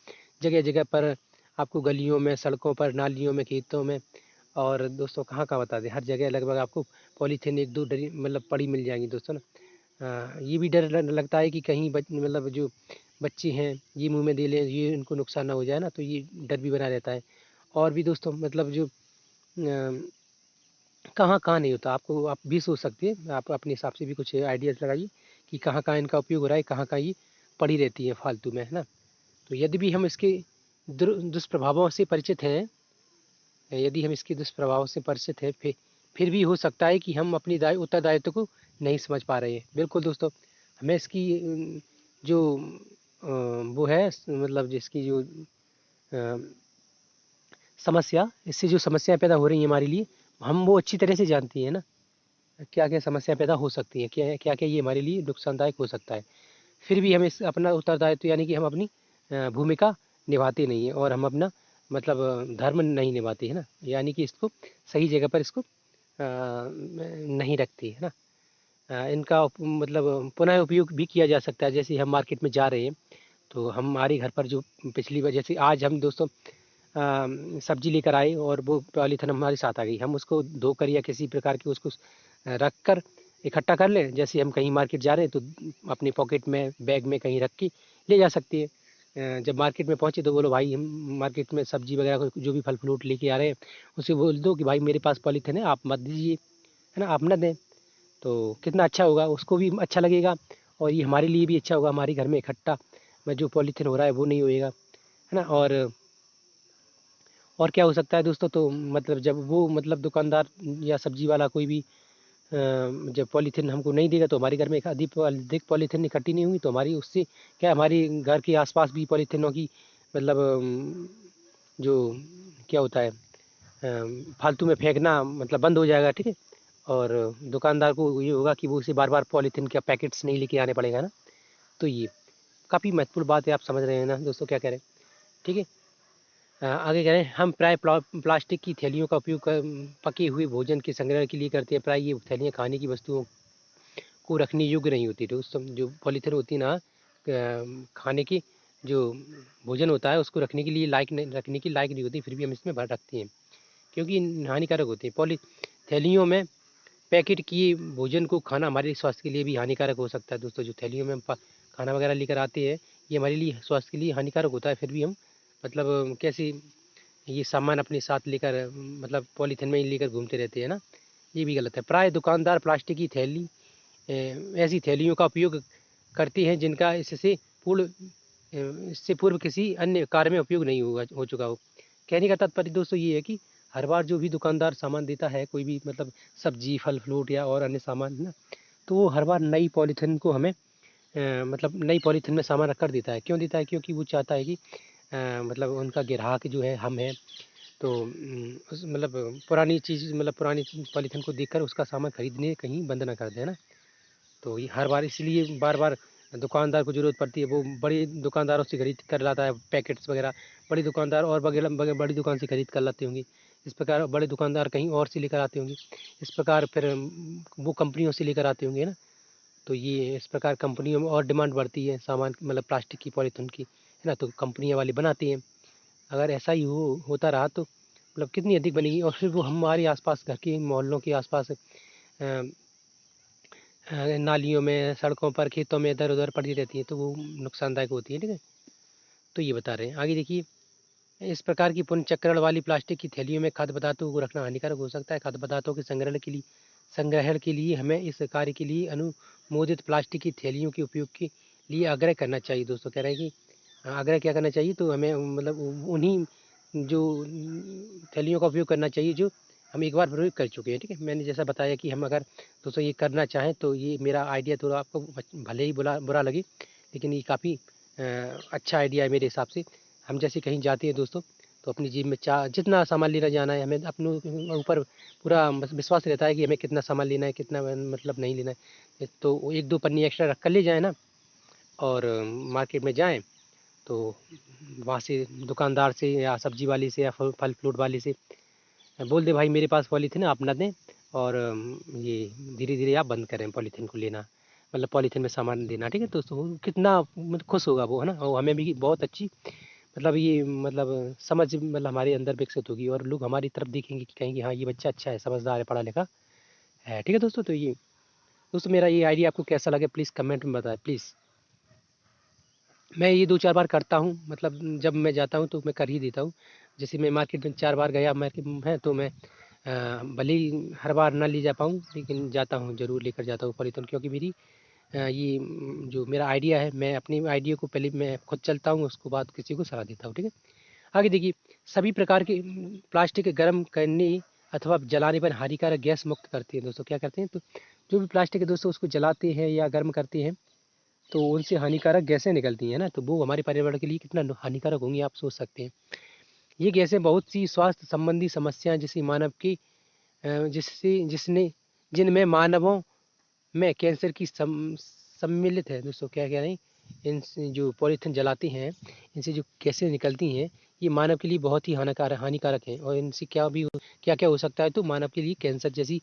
जगह जगह पर आपको गलियों में, सड़कों पर, नालियों में, खेतों में, और दोस्तों कहाँ कहाँ बता दें, हर जगह लगभग आपको पॉलीथीन एक दो डरी मतलब पड़ी मिल जाएंगी दोस्तों ना। ये भी डर लगता है कि कहीं मतलब जो बच्चे हैं ये मुंह में दे लें, ये इनको नुकसान ना हो जाए ना, तो ये डर भी बना रहता है। और भी दोस्तों मतलब जो कहाँ कहाँ नहीं होता, आपको आप भी सोच सकते हैं, आप अपने हिसाब से भी कुछ आइडियाज़ लगाइए कि कहाँ कहाँ इनका उपयोग हो रहा है, कहाँ कहाँ ये पड़ी रहती है फालतू में, है ना। तो यदि भी हम इसके दुष्प्रभावों से परिचित हैं, यदि हम इसके दुष्प्रभावों से परिचित हैं, फिर भी हो सकता है कि हम अपनी उत्तरदायित्व को नहीं समझ पा रहे हैं। बिल्कुल दोस्तों, हमें इसकी जो वो है मतलब जिसकी जो समस्या, इससे जो समस्याएं पैदा हो रही हैं हमारे लिए, हम वो अच्छी तरह से जानते हैं ना, क्या क्या समस्या पैदा हो सकती हैं, क्या क्या क्या ये हमारे लिए नुकसानदायक हो सकता है। फिर भी हम इस अपना उत्तरदायित्व यानी कि हम अपनी भूमिका निभाते नहीं हैं, और हम अपना मतलब धर्म नहीं निभाते, है ना, यानी कि इसको सही जगह पर इसको नहीं रखते, है ना। इनका मतलब पुनः उपयोग भी किया जा सकता है। जैसे हम मार्केट में जा रहे हैं, तो हमारे घर पर जो पिछली बार, जैसे आज हम दोस्तों सब्जी लेकर आए और वो पॉलीथिन हमारे साथ आ गई, हम उसको धोकर या किसी प्रकार की उसको रख कर इकट्ठा कर लें। जैसे हम कहीं मार्केट जा रहे हैं तो अपने पॉकेट में, बैग में कहीं रख के ले जा सकती है। जब मार्केट में पहुँचे तो बोलो भाई, हम मार्केट में सब्जी वगैरह जो भी फल फ्रूट लेके आ रहे हैं, उसे बोल दो कि भाई मेरे पास पॉलीथिन है, आप मत दीजिए, है ना, आप न दें। तो कितना अच्छा होगा, उसको भी अच्छा लगेगा, और ये हमारे लिए भी अच्छा होगा, हमारे घर में इकट्ठा में जो पॉलीथिन हो रहा है वो नहीं होएगा, है ना। और क्या हो सकता है दोस्तों, तो मतलब जब वो मतलब दुकानदार या सब्जी वाला कोई भी जब पॉलीथीन हमको नहीं देगा, तो हमारे घर में एक अधिक पॉलीथीन इकट्ठी नहीं हुई, तो हमारी उससे क्या, हमारी घर के आसपास भी पॉलीथीनों की मतलब जो क्या होता है फालतू में फेंकना मतलब बंद हो जाएगा। ठीक है, और दुकानदार को ये होगा कि वो उसे बार बार पॉलीथीन के पैकेट्स नहीं लेके आने पड़ेगा ना। तो ये काफ़ी महत्वपूर्ण बात है, आप समझ रहे हैं ना दोस्तों क्या कह रहे हैं। ठीक है, आगे कह रहे हैं, हम प्राय प्लास्टिक की थैलियों का उपयोग पके हुए भोजन के संग्रह के लिए करते हैं। प्राय ये थैलियाँ खाने की वस्तुओं को रखने योग्य नहीं होती। तो उस जो पॉलीथीन होती है ना, खाने की जो भोजन होता है उसको रखने के लिए लायक नहीं, रखने की लायक नहीं होती, फिर भी हम इसमें भर रखते हैं क्योंकि हानिकारक होती है। पॉली थैलियों में पैकेट किए भोजन को खाना हमारे स्वास्थ्य के लिए भी हानिकारक हो सकता है दोस्तों। जो थैलियों में हम खाना वगैरह लेकर आते हैं, ये हमारे लिए स्वास्थ्य के लिए हानिकारक होता है, फिर भी हम मतलब कैसे ये सामान अपने साथ लेकर मतलब पॉलीथीन में ही लेकर घूमते रहते हैं ना, ये भी गलत है। प्राय दुकानदार प्लास्टिक की थैली ऐसी थैलियों का उपयोग करती हैं जिनका इससे पूर्व किसी अन्य कार्य में उपयोग नहीं हो चुका हो। कहने का तात्पर्य दोस्तों ये है कि हर बार जो भी दुकानदार सामान देता है, कोई भी मतलब सब्जी, फल फ्रूट या और अन्य सामान, है ना, तो वो हर बार नई पॉलीथीन को हमें मतलब नई पॉलीथीन में सामान रख कर देता है। क्यों देता है? क्योंकि वो चाहता है कि मतलब उनका ग्राहक जो है हम हैं, तो उस मतलब पुरानी चीज़ मतलब पुरानी पॉलीथीन को देखकर उसका सामान खरीदने कहीं बंद ना कर दें, है ना। तो ये हर बार इसलिए बार-बार दुकानदार को ज़रूरत पड़ती है, वो बड़ी दुकानदारों से खरीद कर लाता है पैकेट्स वगैरह, बड़ी दुकानदार और बड़ी दुकान से खरीद कर लाती होंगी। इस प्रकार बड़े दुकानदार कहीं और से लेकर आते होंगे। इस प्रकार फिर वो कंपनियों से लेकर आते होंगे, है ना। तो ये इस प्रकार कंपनियों में और डिमांड बढ़ती है सामान मतलब प्लास्टिक की, पॉलीथीन की, है ना। तो कंपनियाँ वाले बनाती हैं। अगर ऐसा ही होता रहा तो मतलब कितनी अधिक बनेगी और फिर वो हमारे आस-पास घर के मोहल्लों के आस-पास नालियों में, सड़कों पर, खेतों में इधर-उधर पड़ी रहती हैं, तो वो नुकसानदायक होती हैं, ठीक है। तो ये बता रहे हैं। आगे देखिए, इस प्रकार की पुनर्चक्रण वाली प्लास्टिक की थैलियों में खाद्य पदार्थों को रखना हानिकारक हो सकता है। खाद्य पदार्थों के संग्रहण के लिए हमें इस कार्य के लिए अनुमोदित प्लास्टिक की थैलियों के उपयोग के लिए आग्रह करना चाहिए। दोस्तों कह रहे हैं कि आग्रह क्या करना चाहिए, तो हमें मतलब उन्हीं जो थैलियों का उपयोग करना चाहिए जो हम एक बार प्रयोग कर चुके हैं, ठीक है। मैंने जैसा बताया कि हम अगर दोस्तों ये करना चाहें तो ये मेरा आइडिया थोड़ा आपको भले ही बुरा लगे, लेकिन ये काफ़ी अच्छा आइडिया है मेरे हिसाब से। हम जैसे कहीं जाते हैं दोस्तों, तो अपनी जेब में जितना सामान लेना जाना है, हमें अपने ऊपर पूरा विश्वास रहता है कि हमें कितना सामान लेना है, कितना मतलब नहीं लेना है। तो 1-2 पन्नी एक्स्ट्रा रख कर ले जाएँ ना, और मार्केट में जाएँ, तो वहाँ से दुकानदार से या सब्जी वाले से या फल फ्रूट वाले से बोल दे, भाई मेरे पास पॉलीथीन है, आप ना दें, और ये धीरे-धीरे आप बंद करें पॉलीथीन को लेना, मतलब पॉलीथीन में सामान देना, ठीक है। तो वो कितना मतलब खुश होगा वो, है ना। और हमें भी बहुत अच्छी मतलब ये मतलब समझ मतलब हमारे अंदर विकसित होगी और लोग हमारी तरफ देखेंगे कि कहेंगे हाँ ये बच्चा अच्छा है, समझदार है, पढ़ा लिखा है, ठीक है दोस्तों। तो ये दोस्तों मेरा ये आइडिया आपको कैसा लगे प्लीज़ कमेंट में बताएं प्लीज़। मैं ये 2-4 बार करता हूँ, मतलब जब मैं जाता हूँ तो मैं कर ही देता हूँ। जैसे मैं मार्केट में 4 बार गया मार्केट में, तो मैं भले ही हर बार ना ले जा पाऊँ, लेकिन जाता हूँ, ज़रूर लेकर जाता हूँ पॉलीथीन, क्योंकि मेरी ये जो मेरा आइडिया है, मैं अपने आइडिया को पहले मैं खुद चलता हूँ, उसके बाद किसी को सलाह देता हूँ, ठीक है। आगे देखिए, सभी प्रकार के प्लास्टिक गर्म करने अथवा जलाने पर हानिकारक गैस मुक्त करती है दोस्तों। क्या करते हैं, तो जो भी प्लास्टिक है दोस्तों उसको जलाते हैं या गर्म करते हैं, तो उनसे हानिकारक गैसें निकलती हैं ना, तो वो हमारे पर्यावरण के लिए कितना हानिकारक होंगी आप सोच सकते हैं। ये गैसें बहुत सी स्वास्थ्य संबंधी समस्याएं जैसे मानव की जिससे जिसने जिनमें मानवों में कैंसर की सम्मिलित है दोस्तों। क्या कह रहे हैं, इनसे जो पॉलीथीन जलाते हैं, इनसे जो गैसें निकलती हैं, ये मानव के लिए बहुत ही हानिकारक हैं, और इनसे क्या क्या हो सकता है, तो मानव के लिए कैंसर जैसी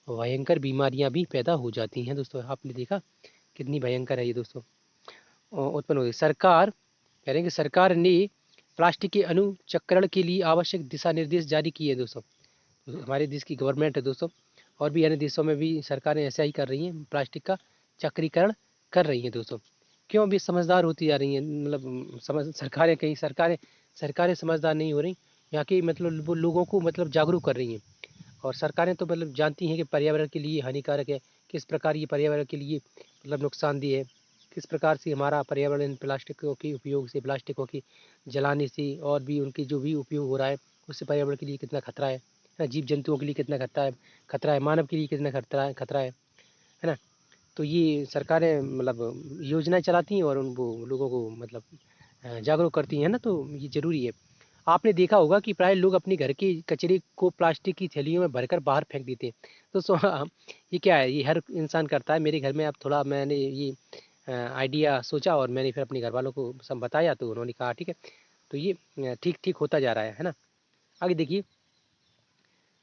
भयंकर बीमारियां भी पैदा हो जाती हैं दोस्तों। आपने देखा कितनी भयंकर है ये दोस्तों उत्पन्न होती है। सरकार कह रहे हैं कि सरकार ने प्लास्टिक के अनुचक्रण के लिए आवश्यक दिशा निर्देश जारी किए हैं दोस्तों। हमारे देश की गवर्नमेंट है दोस्तों, और भी अन्य देशों में भी सरकारें ऐसा ही कर रही हैं, प्लास्टिक का चक्रीकरण कर रही हैं दोस्तों। क्यों भी समझदार होती जा रही हैं, मतलब सरकारें समझदार नहीं हो रही, यहाँ की मतलब वो लोगों को मतलब जागरूक कर रही हैं। और सरकारें तो मतलब जानती हैं कि पर्यावरण के लिए हानिकारक है, किस प्रकार ये पर्यावरण के लिए मतलब नुकसानदेह है, किस प्रकार से हमारा पर्यावरण इन प्लास्टिकों के उपयोग से, प्लास्टिकों की जलाने से और भी उनकी जो भी उपयोग हो रहा है, उससे पर्यावरण के लिए कितना खतरा है, जीव जंतुओं के लिए कितना खतरा है, मानव के लिए कितना खतरा है ना। तो ये सरकारें मतलब योजनाएं चलाती हैं और उन वो लोगों को मतलब जागरूक करती हैं ना, तो ये ज़रूरी है। आपने देखा होगा कि प्राय लोग अपने घर के कचरे को प्लास्टिक की थैलियों में भरकर बाहर फेंक देते हैं। तो ये क्या है, ये हर इंसान करता है। मेरे घर में अब थोड़ा मैंने ये आइडिया सोचा और मैंने फिर अपने घर वालों को सब बताया, तो उन्होंने कहा ठीक है। तो ये ठीक ठीक होता जा रहा है ना। आगे देखिए,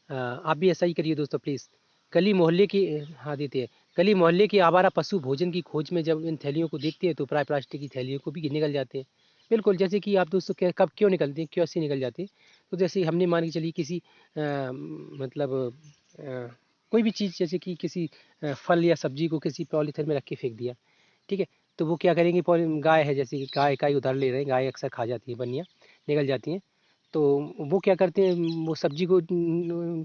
आप भी ऐसा ही करिए दोस्तों प्लीज़। गली मोहल्ले की हाँ देते हैं। गली मोहल्ले के आवारा पशु भोजन की खोज में जब इन थैलियों को देखते हैं, तो प्राय प्लास्टिक की थैलियों को भी निगल जाते हैं। बिल्कुल, जैसे कि आप दोस्तों कब क्यों निकलते हैं, क्यों ऐसे निकल जाते हैं। तो जैसे हमने मान के चलिए किसी मतलब कोई भी चीज़, जैसे कि किसी फल या सब्जी को किसी पॉलीथिन में रख के फेंक दिया, ठीक है। तो वो क्या करेंगे, गाय है, जैसे कि गाय का ही उदाहरण ले रहे हैं, गाय अक्सर खा जाती है बनिया, निगल जाती हैं। तो वो क्या करते हैं, वो सब्जी को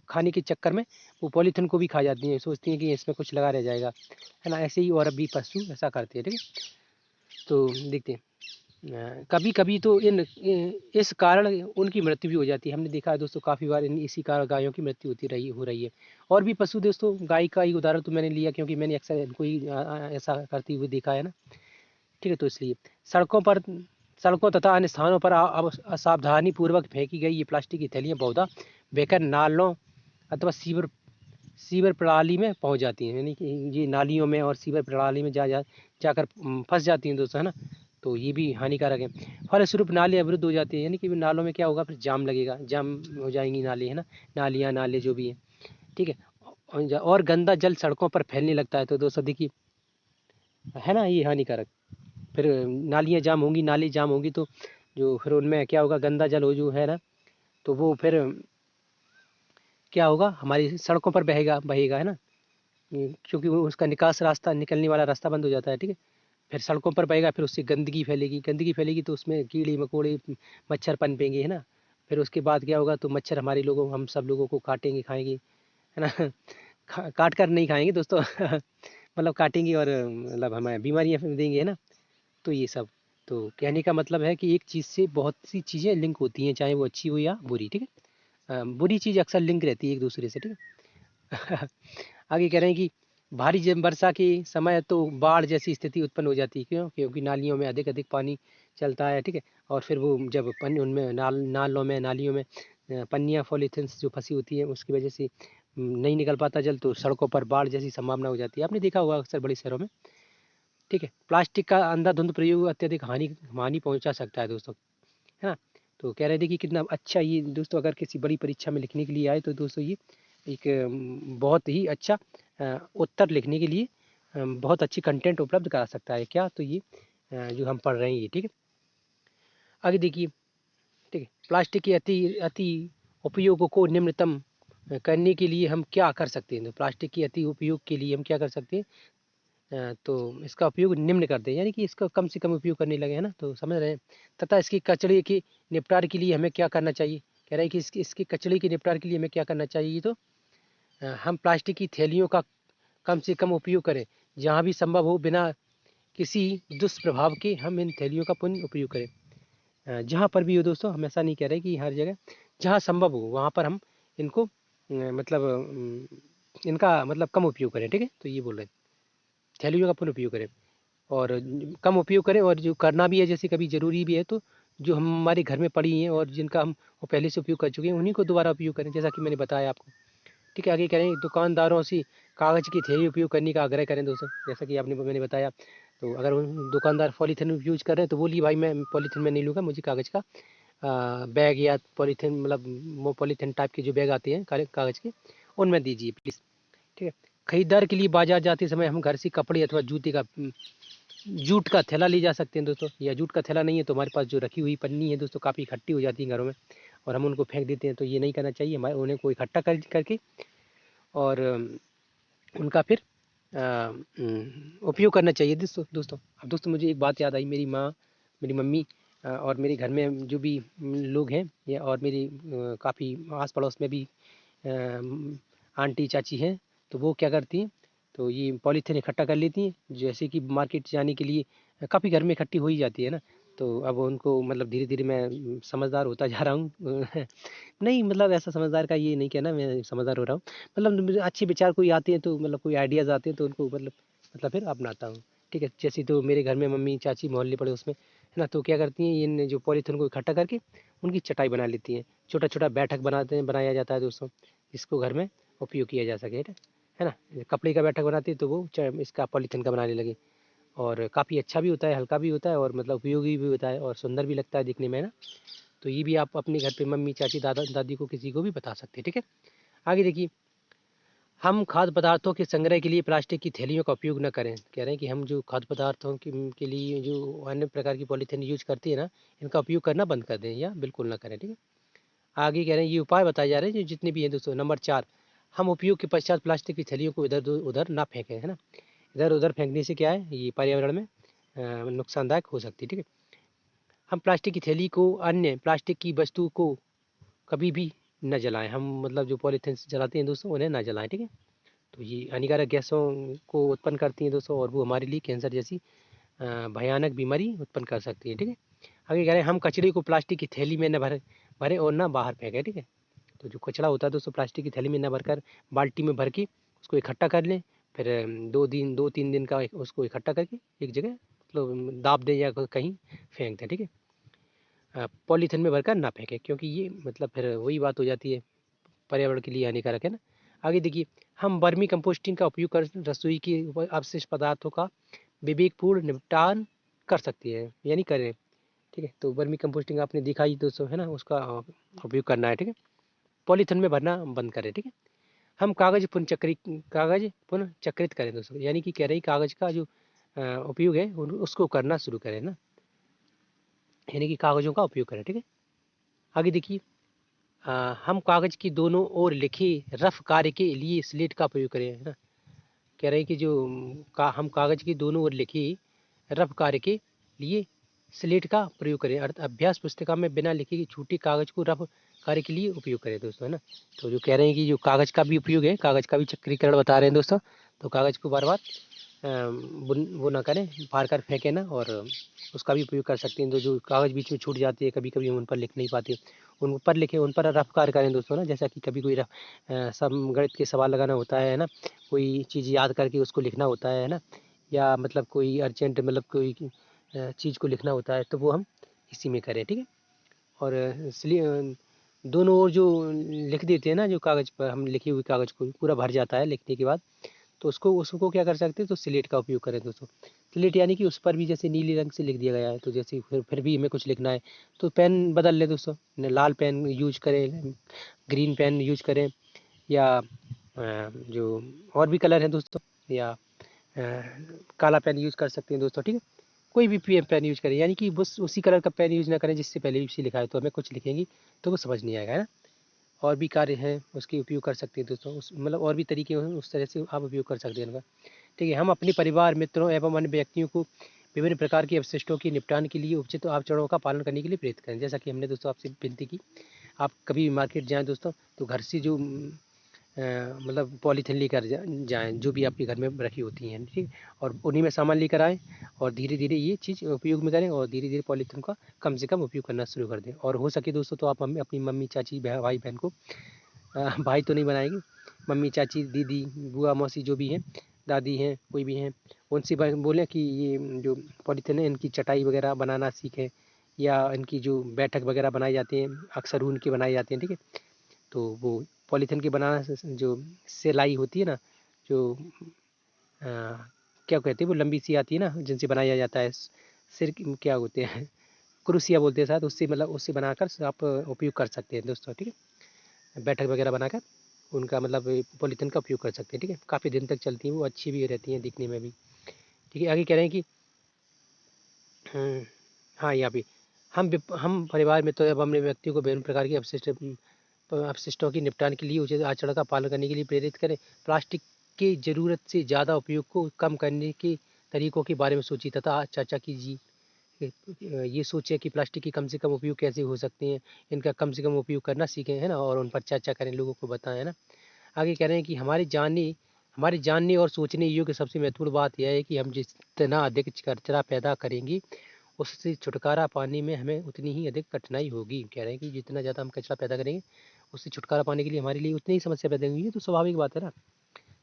खाने के चक्कर में वो पॉलीथिन को भी खा जाती हैं, सोचती हैं कि इसमें कुछ लगा रह जाएगा, है ना। ऐसे ही और भी पशु ऐसा करते हैं, ठीक है। तो देखते हैं कभी कभी तो इस कारण उनकी मृत्यु भी हो जाती है। हमने देखा है दोस्तों, काफ़ी बार इसी कारण गायों की मृत्यु हो रही है। और भी पशु दोस्तों, गाय का ही उदाहरण तो मैंने लिया क्योंकि मैंने अक्सर इनको ही ऐसा करते हुए देखा है ना, ठीक है। तो इसलिए सड़कों पर सड़कों तथा अन्य स्थानों पर असावधानी पूर्वक फेंकी गई ये प्लास्टिक की थैलियाँ बहुधा बहकर नालों अथवा सीवर प्रणाली में पहुंच जाती हैं, यानी कि ये नालियों में और सीवर प्रणाली में जाकर फंस जाती हैं दोस्तों, है ना। तो ये भी हानिकारक है। फलस्वरूप नाले अवरुद्ध हो जाते हैं, यानी कि नालों में क्या होगा, फिर जाम लगेगा, जाम हो जाएंगी नाली, है ना, नालियाँ नाले जो भी है, ठीक है। और गंदा जल सड़कों पर फैलने लगता है। तो दोस्तों देखिए, है ना, ये हानिकारक। फिर नालियाँ जाम होंगी, नाली जाम होंगी, तो जो फिर उनमें क्या होगा, गंदा जल हो जो है ना, तो वो फिर क्या होगा, हमारी सड़कों पर बहेगा बहेगा, है ना, क्योंकि वो उसका निकास रास्ता, निकलने वाला रास्ता बंद हो जाता है, ठीक है। फिर सड़कों पर बहेगा, फिर उससे गंदगी फैलेगी, गंदगी फैलेगी तो उसमें कीड़े मकोड़े मच्छर पनपेंगे, है ना। फिर उसके बाद क्या होगा, तो मच्छर हमारे लोगों, हम सब लोगों को काटेंगे, खाएंगे, है ना। काट कर नहीं खाएंगे दोस्तों, मतलब काटेंगे और मतलब हमें बीमारियाँ देंगे, है ना। तो ये सब, तो कहने का मतलब है कि एक चीज़ से बहुत सी चीज़ें लिंक होती हैं, चाहे वो अच्छी हो या बुरी, ठीक है। बुरी चीज़ अक्सर लिंक रहती है एक दूसरे से, ठीक है। आगे कह रहे हैं कि भारी जब वर्षा के समय तो बाढ़ जैसी स्थिति उत्पन्न हो जाती है, क्यों, क्योंकि नालियों में अधिक अधिक पानी चलता है, ठीक है। और फिर वो जब उनमें नालों में नालियों में पन्नियाँ पॉलीथिन्स जो फंसी होती है, उसकी वजह से नहीं निकल पाता जल, तो सड़कों पर बाढ़ जैसी संभावना हो जाती है। आपने देखा होगा अक्सर बड़े शहरों में, ठीक है। प्लास्टिक का अंधाधुंध प्रयोग अत्यधिक हानि पहुंचा सकता है दोस्तों, है ना। तो कह रहे थे कि कितना अच्छा ये दोस्तों, अगर किसी बड़ी परीक्षा में लिखने के लिए आए तो दोस्तों ये एक बहुत ही अच्छा उत्तर लिखने के लिए बहुत अच्छी कंटेंट उपलब्ध करा सकता है, क्या, तो ये जो हम पढ़ रहे हैं ये, ठीक है। आगे देखिए, ठीक है, प्लास्टिक के अति अति उपयोग को निम्नतम करने के लिए हम क्या कर सकते हैं। तो प्लास्टिक के अति उपयोग के लिए हम क्या कर सकते हैं, तो इसका उपयोग निम्न कर दें, यानी कि इसका कम से कम उपयोग करने लगे, है ना, तो समझ रहे हैं। तथा इसके कचरे के निपटार के लिए हमें क्या करना चाहिए, कह रहे हैं कि इसके कचरे के निपटार के लिए हमें क्या करना चाहिए, तो हम प्लास्टिक की थैलियों का कम से कम उपयोग करें, जहाँ भी संभव हो बिना किसी दुष्प्रभाव के हम इन थैलियों का पुनः उपयोग करें। जहाँ पर भी हो दोस्तों, हम ऐसा नहीं कह रहे कि हर जगह, जहाँ संभव हो वहाँ पर हम इनको मतलब इनका मतलब कम उपयोग करें, ठीक है। तो ये बोल रहे हैं, थैलियों का पुनः उपयोग करें और कम उपयोग करें, और जो करना भी है, जैसे कभी ज़रूरी भी है, तो जो हमारे घर में पड़ी हैं और जिनका हम वो पहले से उपयोग कर चुके हैं, उन्हीं को दोबारा उपयोग करें, जैसा कि मैंने बताया आपको, ठीक है। आगे करें, दुकानदारों से कागज़ की थैली उपयोग करने का आग्रह करें दोस्तों, जैसा कि मैंने बताया। तो अगर दुकानदार पॉलीथीन यूज कर रहे हैं तो बोलिए भाई मैं पॉलीथीन में नहीं लूँगा, मुझे कागज़ का बैग या पॉलीथीन, मतलब वो पॉलीथीन टाइप के जो बैग आते हैं कागज़ के, उनमें दीजिए प्लीज़, ठीक है। खरीदार के लिए बाजार जाते समय हम घर से कपड़े अथवा जूते का जूट का थैला ले जा सकते हैं दोस्तों, या जूट का थैला नहीं है तो हमारे पास जो रखी हुई पन्नी है दोस्तों, काफ़ी इकट्ठी हो जाती है घरों में और हम उनको फेंक देते हैं, तो ये नहीं करना चाहिए। हमारे उन्हें कोई इकट्ठा करके और उनका फिर उपयोग करना चाहिए दोस्तों। अब दोस्तों मुझे एक बात याद आई, मेरी माँ, मेरी मम्मी और मेरे घर में जो भी लोग हैं, या और मेरी काफ़ी आस पड़ोस में भी आंटी चाची हैं, तो वो क्या करती हैं, तो ये पॉलीथीन इकट्ठा कर लेती हैं, जैसे कि मार्केट जाने के लिए काफ़ी घर में इकट्ठी हो ही जाती है ना। तो अब उनको मतलब धीरे धीरे मैं समझदार होता जा रहा हूँ। नहीं मतलब ऐसा समझदार का ये नहीं कहना, मैं समझदार हो रहा हूँ, मतलब मुझे अच्छे विचार कोई आते हैं, तो मतलब कोई आइडियाज़ आते हैं तो उनको मतलब फिर अपनाता हूँ, ठीक है। जैसे तो मेरे घर में मम्मी चाची मोहल्ले पड़े उसमें, है ना, तो क्या करती हैं, इन जो पॉलीथीन को इकट्ठा करके उनकी चटाई बना लेती हैं, छोटा छोटा बैठक बनाया जाता है दोस्तों, जिसको घर में उपयोग किया जा सके, है ना। कपड़े का बैठक बनाती है तो वो इसका पॉलीथीन का बनाने लगे, और काफ़ी अच्छा भी होता है, हल्का भी होता है, और मतलब उपयोगी भी होता है और सुंदर भी लगता है दिखने में, है ना। तो ये भी आप अपने घर पे मम्मी चाची दादा दादी को किसी को भी बता सकते हैं, ठीक है। आगे देखिए, हम खाद्य पदार्थों के संग्रह के लिए प्लास्टिक की थैलियों का उपयोग न करें। कह रहे हैं कि हम जो खाद्य पदार्थों के लिए जो अन्य प्रकार की पॉलीथीन यूज करती है ना, इनका उपयोग करना बंद कर दें या बिल्कुल ना करें, ठीक है। आगे कह रहे हैं, ये उपाय बताए जा रहे हैं जो जितने भी हैं दोस्तों। नंबर 4, हम उपयोग के पश्चात प्लास्टिक की थैलियों को इधर उधर ना फेंकें, है ना। इधर उधर फेंकने से क्या है, ये पर्यावरण में नुकसानदायक हो सकती है, ठीक है। हम प्लास्टिक की थैली को अन्य प्लास्टिक की वस्तु को कभी भी न जलाएं। हम मतलब जो पॉलीथीन जलाते हैं दोस्तों, उन्हें ना जलाएं, ठीक है। तो ये हानिकारक गैसों को उत्पन्न करती हैं दोस्तों, और वो हमारे लिए कैंसर जैसी भयानक बीमारी उत्पन्न कर सकती है, ठीक है। आगे कह रहे हैं, हम कचरे को प्लास्टिक की थैली में न भरें और ना बाहर फेंकें, ठीक है। तो जो कचरा होता है दोस्तों, प्लास्टिक की थैली में न भरकर बाल्टी में भर के उसको इकट्ठा कर लें, फिर 2-3 दिन का उसको इकट्ठा करके एक जगह मतलब दाब दें या कहीं फेंक दें, ठीक है। पॉलीथिन में भरकर ना फेंकें, क्योंकि ये मतलब फिर वही बात हो जाती है, पर्यावरण के लिए हानिकारक है ना। आगे देखिए, हम वर्मी कंपोस्टिंग का उपयोग कर रसोई के अवशिष्ट पदार्थों का विवेकपूर्ण निपटान कर सकते हैं, यानी करें। ठीक है, तो वर्मी कंपोस्टिंग आपने देखा ही दोस्तों, है ना, उसका उपयोग करना है। ठीक है, पॉलीथिन में भरना बंद करें। ठीक है, हम कागज पुनः चक्रित करें दोस्तों, यानी कि कह रहे हैं कागज का जो उपयोग है उसको करना शुरू करें ना, यानी कि कागजों का उपयोग करें। ठीक है, आगे देखिए, हम कागज की दोनों ओर लिखे रफ कार्य के लिए स्लेट का प्रयोग करें, है ना। कह रहे हैं कि जो हम कागज की दोनों ओर लिखे रफ कार्य के लिए स्लेट का प्रयोग करें, अर्थ अभ्यास पुस्तिका में बिना लिखे कि छूटे कागज को रफ कार्य के लिए उपयोग करें दोस्तों, है ना। तो जो कह रहे हैं कि जो कागज का भी उपयोग है, कागज का भी चक्रीकरण बता रहे हैं दोस्तों। तो कागज को बार बार वो ना करें, फाड़ कर फेंकें ना, और उसका भी उपयोग कर सकते हैं। तो जो कागज बीच में छूट जाती है, कभी कभी हम उन पर लिख नहीं पाते, उन पर लिखें, उन पर रफ कार्य करें दोस्तों ना। जैसा कि कभी कोई सब गणित के सवाल लगाना होता है ना, कोई चीज़ याद करके उसको लिखना होता है ना, या मतलब कोई अर्जेंट मतलब कोई चीज़ को लिखना होता है, तो वो हम इसी में करें। ठीक है, और इसलिए दोनों ओर जो लिख देते हैं ना, जो कागज़ पर हम लिखे हुए कागज़ को पूरा भर जाता है लिखने के बाद, तो उसको क्या कर सकते हैं, तो स्लेट का उपयोग करें दोस्तों। स्लेट यानी कि उस पर भी जैसे नीले रंग से लिख दिया गया है, तो जैसे फिर भी हमें कुछ लिखना है, तो पेन बदल लें दोस्तों, लाल पेन यूज करें, ग्रीन पेन यूज करें, या जो और भी कलर हैं दोस्तों, या काला पेन यूज कर सकते हैं दोस्तों। ठीक है, कोई भी पेन यूज करें, यानी कि बस उसी कलर का पेन यूज ना करें जिससे पहले उसी लिखा है, तो हमें कुछ लिखेंगी तो वो समझ नहीं आएगा, है ना। और भी कार्य हैं उसके उपयोग कर सकते हैं दोस्तों, उस मतलब और भी तरीके हैं, उस तरह से आप उपयोग कर सकते हैं इनका। ठीक है, हम अपने परिवार, मित्रों एवं अन्य व्यक्तियों को विभिन्न प्रकार के अपशिष्टों के निपटान के लिए उचित आचरणों का पालन करने के लिए प्रेरित करें। जैसा कि हमने दोस्तों आपसे विनती की, आप कभी भी मार्केट जाएँ दोस्तों, तो घर से जो मतलब पॉलीथीन लेकर जाएँ, जो भी आपके घर में रखी होती हैं, ठीक, और उन्हीं में सामान लेकर आएँ, और धीरे धीरे ये चीज़ उपयोग में करें, और धीरे धीरे पॉलीथीन का कम से कम उपयोग करना शुरू कर दें। और हो सके दोस्तों तो आप अपनी मम्मी, चाची, भाई बहन को भाई तो नहीं बनाएंगे, मम्मी, चाची, दीदी, बुआ, मौसी जो भी हैं, दादी हैं, कोई भी हैं, उनसे बोलें कि ये जो पॉलीथीन है इनकी चटाई वगैरह बनाना सीखें, या इनकी जो बैठक वगैरह बनाई जाती हैं, अक्सर ऊन की बनाई जाती हैं। ठीक है, तो वो पॉलीथीन की बनाना जो सिलाई होती है ना, जो क्या कहते हैं, वो लंबी सी आती है ना, जिनसे बनाया जाता है, सिर क्या होते हैं, क्रुसिया बोलते हैं शायद, उससे मतलब उससे बनाकर आप उपयोग कर सकते हैं दोस्तों। ठीक है, बैठक वगैरह बनाकर उनका मतलब पॉलीथीन का उपयोग कर सकते हैं। ठीक है, काफ़ी दिन तक चलती हैं, वो अच्छी भी रहती हैं दिखने में भी। ठीक है, आगे कह रहे हैं कि हाँ, यहाँ पे हम परिवार में तो अब अपने व्यक्तियों को विभिन्न प्रकार के अपशिष्टों के निपटान के लिए उचित आचरण का पालन करने के लिए प्रेरित करें। प्लास्टिक की ज़रूरत से ज़्यादा उपयोग को कम करने के तरीकों के बारे में सोचिए तथा चर्चा कीजिए। ये सोचें कि प्लास्टिक की कम से कम उपयोग कैसे हो सकते हैं, इनका कम से कम उपयोग करना सीखें, है ना, और उन पर चर्चा करें, लोगों को बताएं, है ना। आगे कह रहे हैं कि हमारे जानने और सोचने योग्य सबसे महत्वपूर्ण बात यह है कि हम जितना अधिक कचरा पैदा करेंगे, उससे छुटकारा पाने में हमें उतनी ही अधिक कठिनाई होगी। कह रहे हैं कि जितना ज़्यादा हम कचरा पैदा करेंगे, उससे छुटकारा पाने के लिए हमारे लिए उतनी ही समस्या पैदा होगी, ये तो स्वाभाविक बात है ना।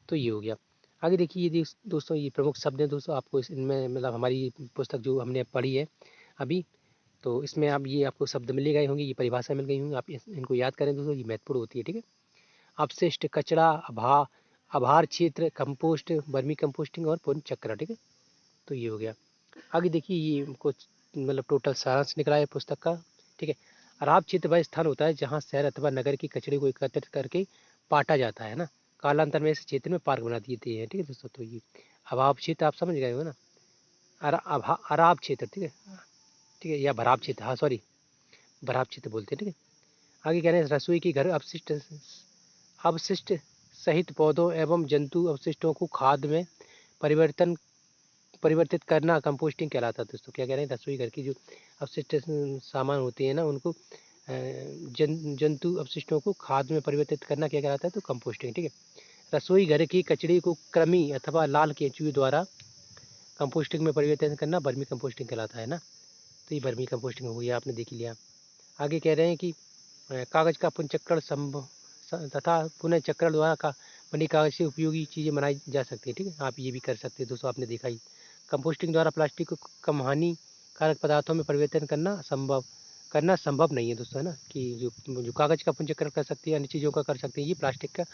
तो ये हो गया। आगे देखिए, ये दोस्तों ये प्रमुख शब्द हैं दोस्तों, आपको इनमें मतलब हमारी पुस्तक जो हमने पढ़ी है अभी, तो इसमें अब ये आपको शब्द मिले गए होंगे, ये परिभाषा मिल गई होंगी, आप इनको याद करें दोस्तों, ये महत्वपूर्ण होती है। ठीक है, अपशिष्ट, कचरा, आभार क्षेत्र, कंपोस्ट, वर्मी कंपोस्टिंग और पुनर्चक्रण। ठीक है, तो ये हो गया। आगे देखिए, ये कुछ मतलब टोटल सारांश निकला है पुस्तक का। ठीक है, अराब क्षेत्र वह स्थान होता है जहाँ शहर अथवा नगर के कचरे को एकत्रित करके पाटा जाता है ना, कालांतर में इस क्षेत्र में पार्क बना दिए हैं। ठीक है दोस्तों, तो ये अभाव क्षेत्र आप समझ गए हो ना, अराब क्षेत्र। ठीक है, ठीक है, या भराब क्षेत्र, हाँ सॉरी, भराब क्षेत्र बोलते हैं। ठीक है, आगे कह रहे हैं रसोई के घर अपशिष्ट अवशिष्ट सहित पौधों एवं जंतु अवशिष्टों को खाद में परिवर्तन परिवर्तित करना कंपोस्टिंग कहलाता है दोस्तों। क्या कह रहे हैं, रसोई घर की जो अपशिष्ट सामान होते हैं ना, उनको जंतु अवशिष्टों को खाद में परिवर्तित करना क्या कहलाता है, तो कंपोस्टिंग। ठीक है, रसोई घर के कचरे को कृमि अथवा लाल केंचुए द्वारा कंपोस्टिंग में परिवर्तन करना वर्मी कंपोस्टिंग कहलाता है ना। तो ये वर्मी कंपोस्टिंग हो गया, आपने देख लिया। आगे कह रहे हैं कि कागज़ का पुनर्चक्रण तथा पुनर्चक्रण द्वारा का बनी कागज़ से उपयोगी चीज़ें बनाई जा सकती हैं। ठीक है, आप ये भी कर सकते हैं दोस्तों, आपने देखा ही। कंपोस्टिंग द्वारा प्लास्टिक को कम हानिकारक पदार्थों में परिवर्तन करना संभव करना संभव नहीं है दोस्तों, है ना, कि जो जो कागज़ का पुनर्चक्रण कर सकते हैं, अन्य चीज़ों का कर सकते हैं, ये प्लास्टिक का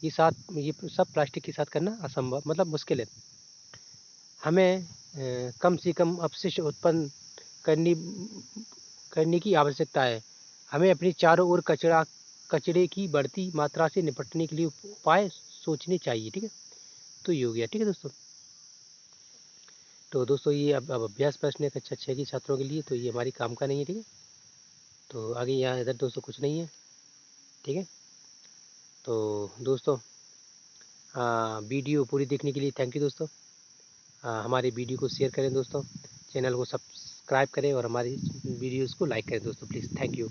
ये सब प्लास्टिक के साथ करना असंभव, मतलब मुश्किल है। हमें कम से कम अपशिष्ट उत्पन्न करनी करने की आवश्यकता है। हमें अपनी चारों ओर कचरे की बढ़ती मात्रा से निपटने के लिए उपाय सोचने चाहिए, ठीक है? तो ये हो गया, ठीक है दोस्तों? तो दोस्तों ये अब अभ्यास प्रश्न है कक्षा 6 के छात्रों के लिए, तो ये हमारी काम का नहीं है, ठीक है? तो आगे यहाँ इधर दोस्तों कुछ नहीं है, ठीक है? तो दोस्तों वीडियो पूरी देखने के लिए थैंक यू दोस्तों। हमारे वीडियो को शेयर करें दोस्तों, चैनल को सब्सक्राइब करें और हमारी वीडियोज़ को लाइक करें दोस्तों प्लीज़, थैंक यू।